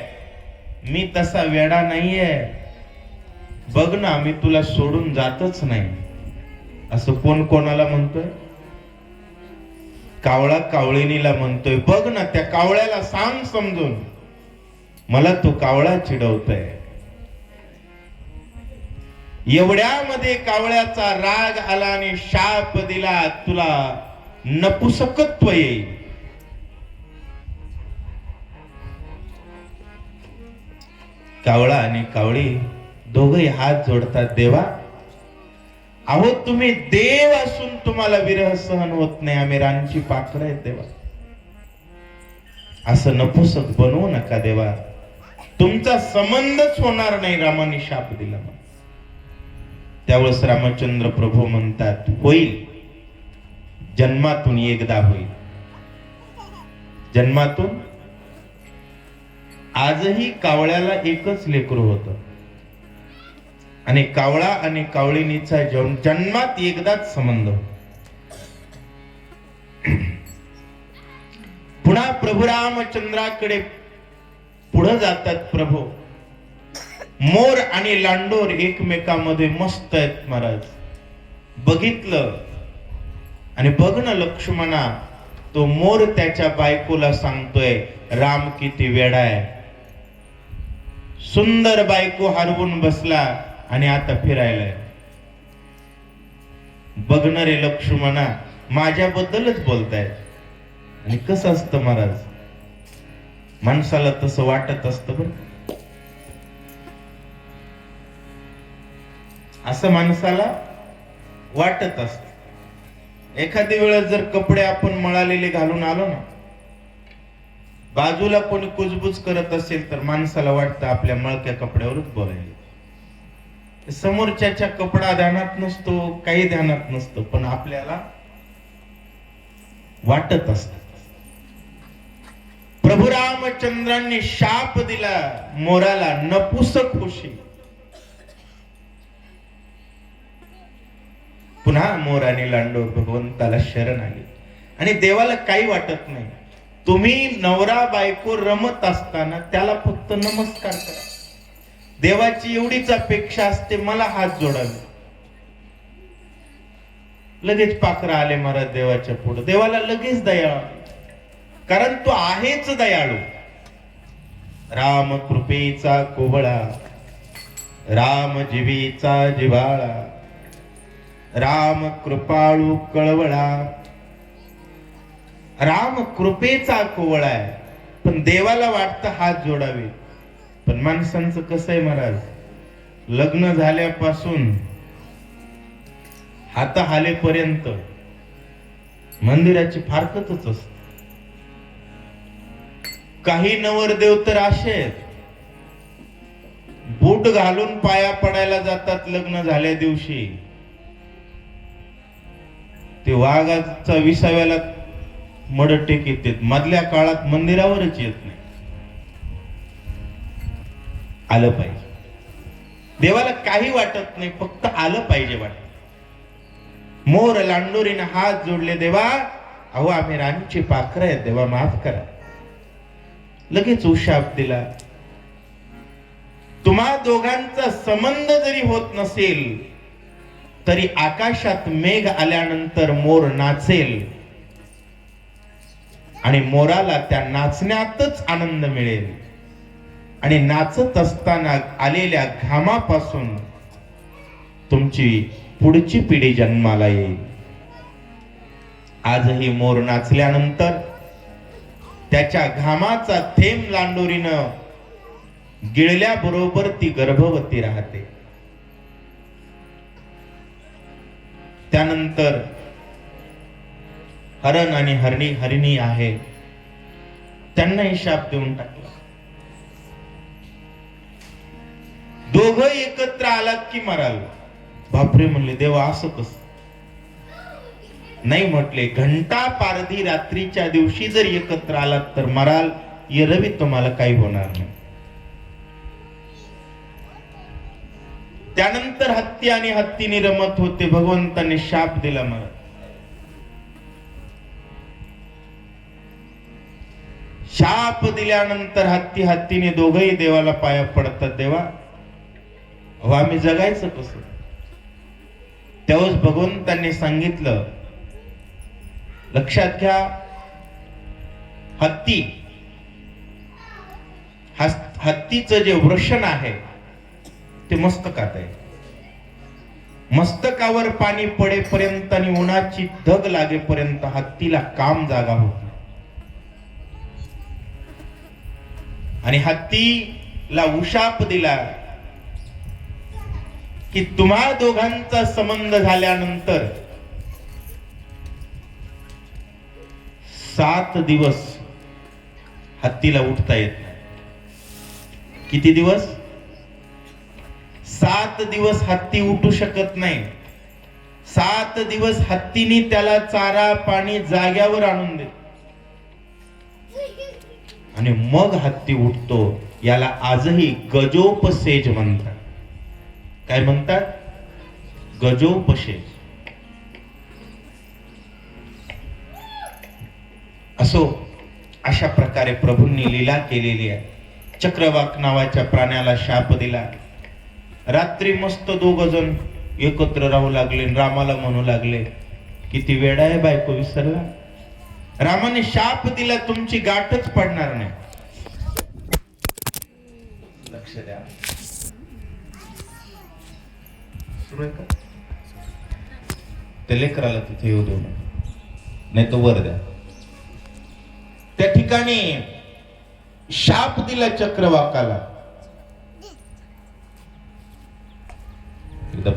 मी तसा वेडा नाहीये. बघ ना मी तुला सोडून जातच नाही. असं कोण कोणाला म्हणतोय? कावळा कावळिनीला म्हणतोय. बघ ना त्या कावळ्याला सांग समजून, मला तो कावळा चिडवतोय. एवढ्यामध्ये कावळ्याचा राग आला आणि शाप दिला, तुला नपुसकत्व येईल. कावळा आणि कावळी दोघे हात जोडतात. देवा अहो तुम्ही देव असून तुम्हाला विरह सहन होत नाही, आम्ही रानची पाखरं आहेत देवा, असं नपुसक बनवू नका देवा, तुमचा संबंधच होणार नाही. रामाने शाप दिला. त्यावेळेस रामचंद्र प्रभू म्हणतात, होईल, जन्मातून एकदा होईल. जन्मातून आजही कावळ्याला एकच लेकरू होतं आणि कावळा आणि कावळीनीचा जन्मात एकदाच संबंध. पुन्हा प्रभू रामचंद्राकडे पुढे जातात. प्रभू मोर आणि लांडोर एकमेकांमध्ये मस्त आहेत महाराज. बघितलं आणि बघणं लक्ष्मणा, तो मोर त्याच्या बायकोला सांगतोय राम किती वेडा आहे. सुंदर बायको हरवून बसला आणि आता फिरायलाय. बघणारे लक्ष्मणा माझ्याबद्दलच बोलतायत. आणि कसं असतं महाराज, माणसाला तसं वाटत असतं बरं. असं माणसाला वाटत असत. एखादी वेळेस जर कपडे आपण मळालेले घालून आलो ना, बाजूला कोणी कुजबुज करत असेल तर माणसाला वाटतं आपल्या मळक्या कपड्यावरच बोलायला. समोरच्याच्या कपडा ध्यानात नसतो, काही ध्यानात नसतं, पण आपल्याला वाटत असत. प्रभू रामचंद्रांनी शाप दिला मोराला, नपुसक होशी. पुन्हा मोर आणि लांडोर भगवंताला शरण आले आणि देवाला काही वाटत नाही. तुम्ही नवरा बायको रमत असताना त्याला फक्त नमस्कार करा. देवाची एवढीच अपेक्षा असते, मला हात जोडावे. लगेच पाखरं आले महाराज देवाच्या पुढे. देवाला लगेच दया, कारण तो आहेच दयाळू. राम कृपेचा कोवळा, राम जीवीचा जिव्हाळा, राम कृपाळू कळवळा. राम कृपेचा कोवळा आहे, पण देवाला वाटतं हात जोडावे. पण माणसांचं कसं आहे महाराज, लग्न झाल्यापासून हात हालेपर्यंत मंदिराची फारकतच असते. काही नवरदेव तर असे आहेत, बूट घालून पाया पडायला जातात लग्न झाल्या दिवशी. ते वाघाचा 20व्याला मड टेकीत येत. मधल्या काळात मंदिरावरच येत नाही. आलं पाहिजे. देवाला काही वाटत नाही, फक्त आलं पाहिजे वाटत. मोर लांडोरीने हात जोडले, देवा अहो आम्ही राणीची पाखरं आहेत, देवा माफ करा. लगेच उशाप दिला. तुम्हा दोघांचा संबंध जरी होत नसेल तरी आकाशात मेघ आल्यानंतर मोर नाचेल आणि मोराला त्या नाचण्यातच आनंद मिळेल. आणि नाचत असताना आलेल्या घामापासून तुमची पुढची पिढी जन्माला येईल. आजही मोर नाचल्यानंतर त्याच्या घामाचा थेंब लांडोरीनं गिळल्याबरोबर ती गर्भवती राहते. त्यानंतर हरण आणि हरिणी आहे, त्यांनाही शाप देऊन टाकला. दोघं एकत्र आलात की मराल. बापरे म्हणले देवा असं कसं. नाही म्हटले, घंटा पारधी रात्रीच्या दिवशी जर एकत्र आलात तर मराल, एरवी तुम्हाला काही होणार नाही. त्यानंतर हत्ती आणि हत्तीने रमत होते. भगवंताने शाप दिला मला. शाप दिल्यानंतर हत्तीने दोघही देवाला पाया पडतात. देवा अहो आम्ही जगायचं कसं. तेव्हाच भगवंतांनी सांगितलं, लक्षात घ्या, हत्तीचं जे वृषण आहे ते मस्तकात आहे. मस्तकावर पाणी पडेपर्यंत आणि उन्हाची धग लागेपर्यंत हत्तीला काम जागा होती. आणि हत्तीला उशाप दिला की तुम्हा दोघांचा संबंध झाल्यानंतर 7 दिवस हत्तीला उठता येत नाही. किती दिवस? 7 दिवस हत्ती उठू शकत नाही. 7 दिवस हत्तीने त्याला चारा पाणी जाग्यावर आणून देत. आणि मग हत्ती उठतो. याला आजही गजोपसेज म्हणतात. काय म्हणतात? गजोपसेज. असो, अशा प्रकारे प्रभूंनी लीला केलेली आहे. चक्रवाक नावाच्या प्राण्याला शाप दिला. रात्री मस्त दोघ जण एकत्र राहू लागले. रामाला म्हणू लागले, किती वेडा आहे बायको, विसरला? रामाने शाप दिला, तुमची गाठच पडणार नाही. लक्ष द्या. सुरू आहे का? ते लेकराला तिथे येऊ देऊ नका, नाही तो वर द्या. त्या ठिकाणी शाप दिला चक्रवाकाला.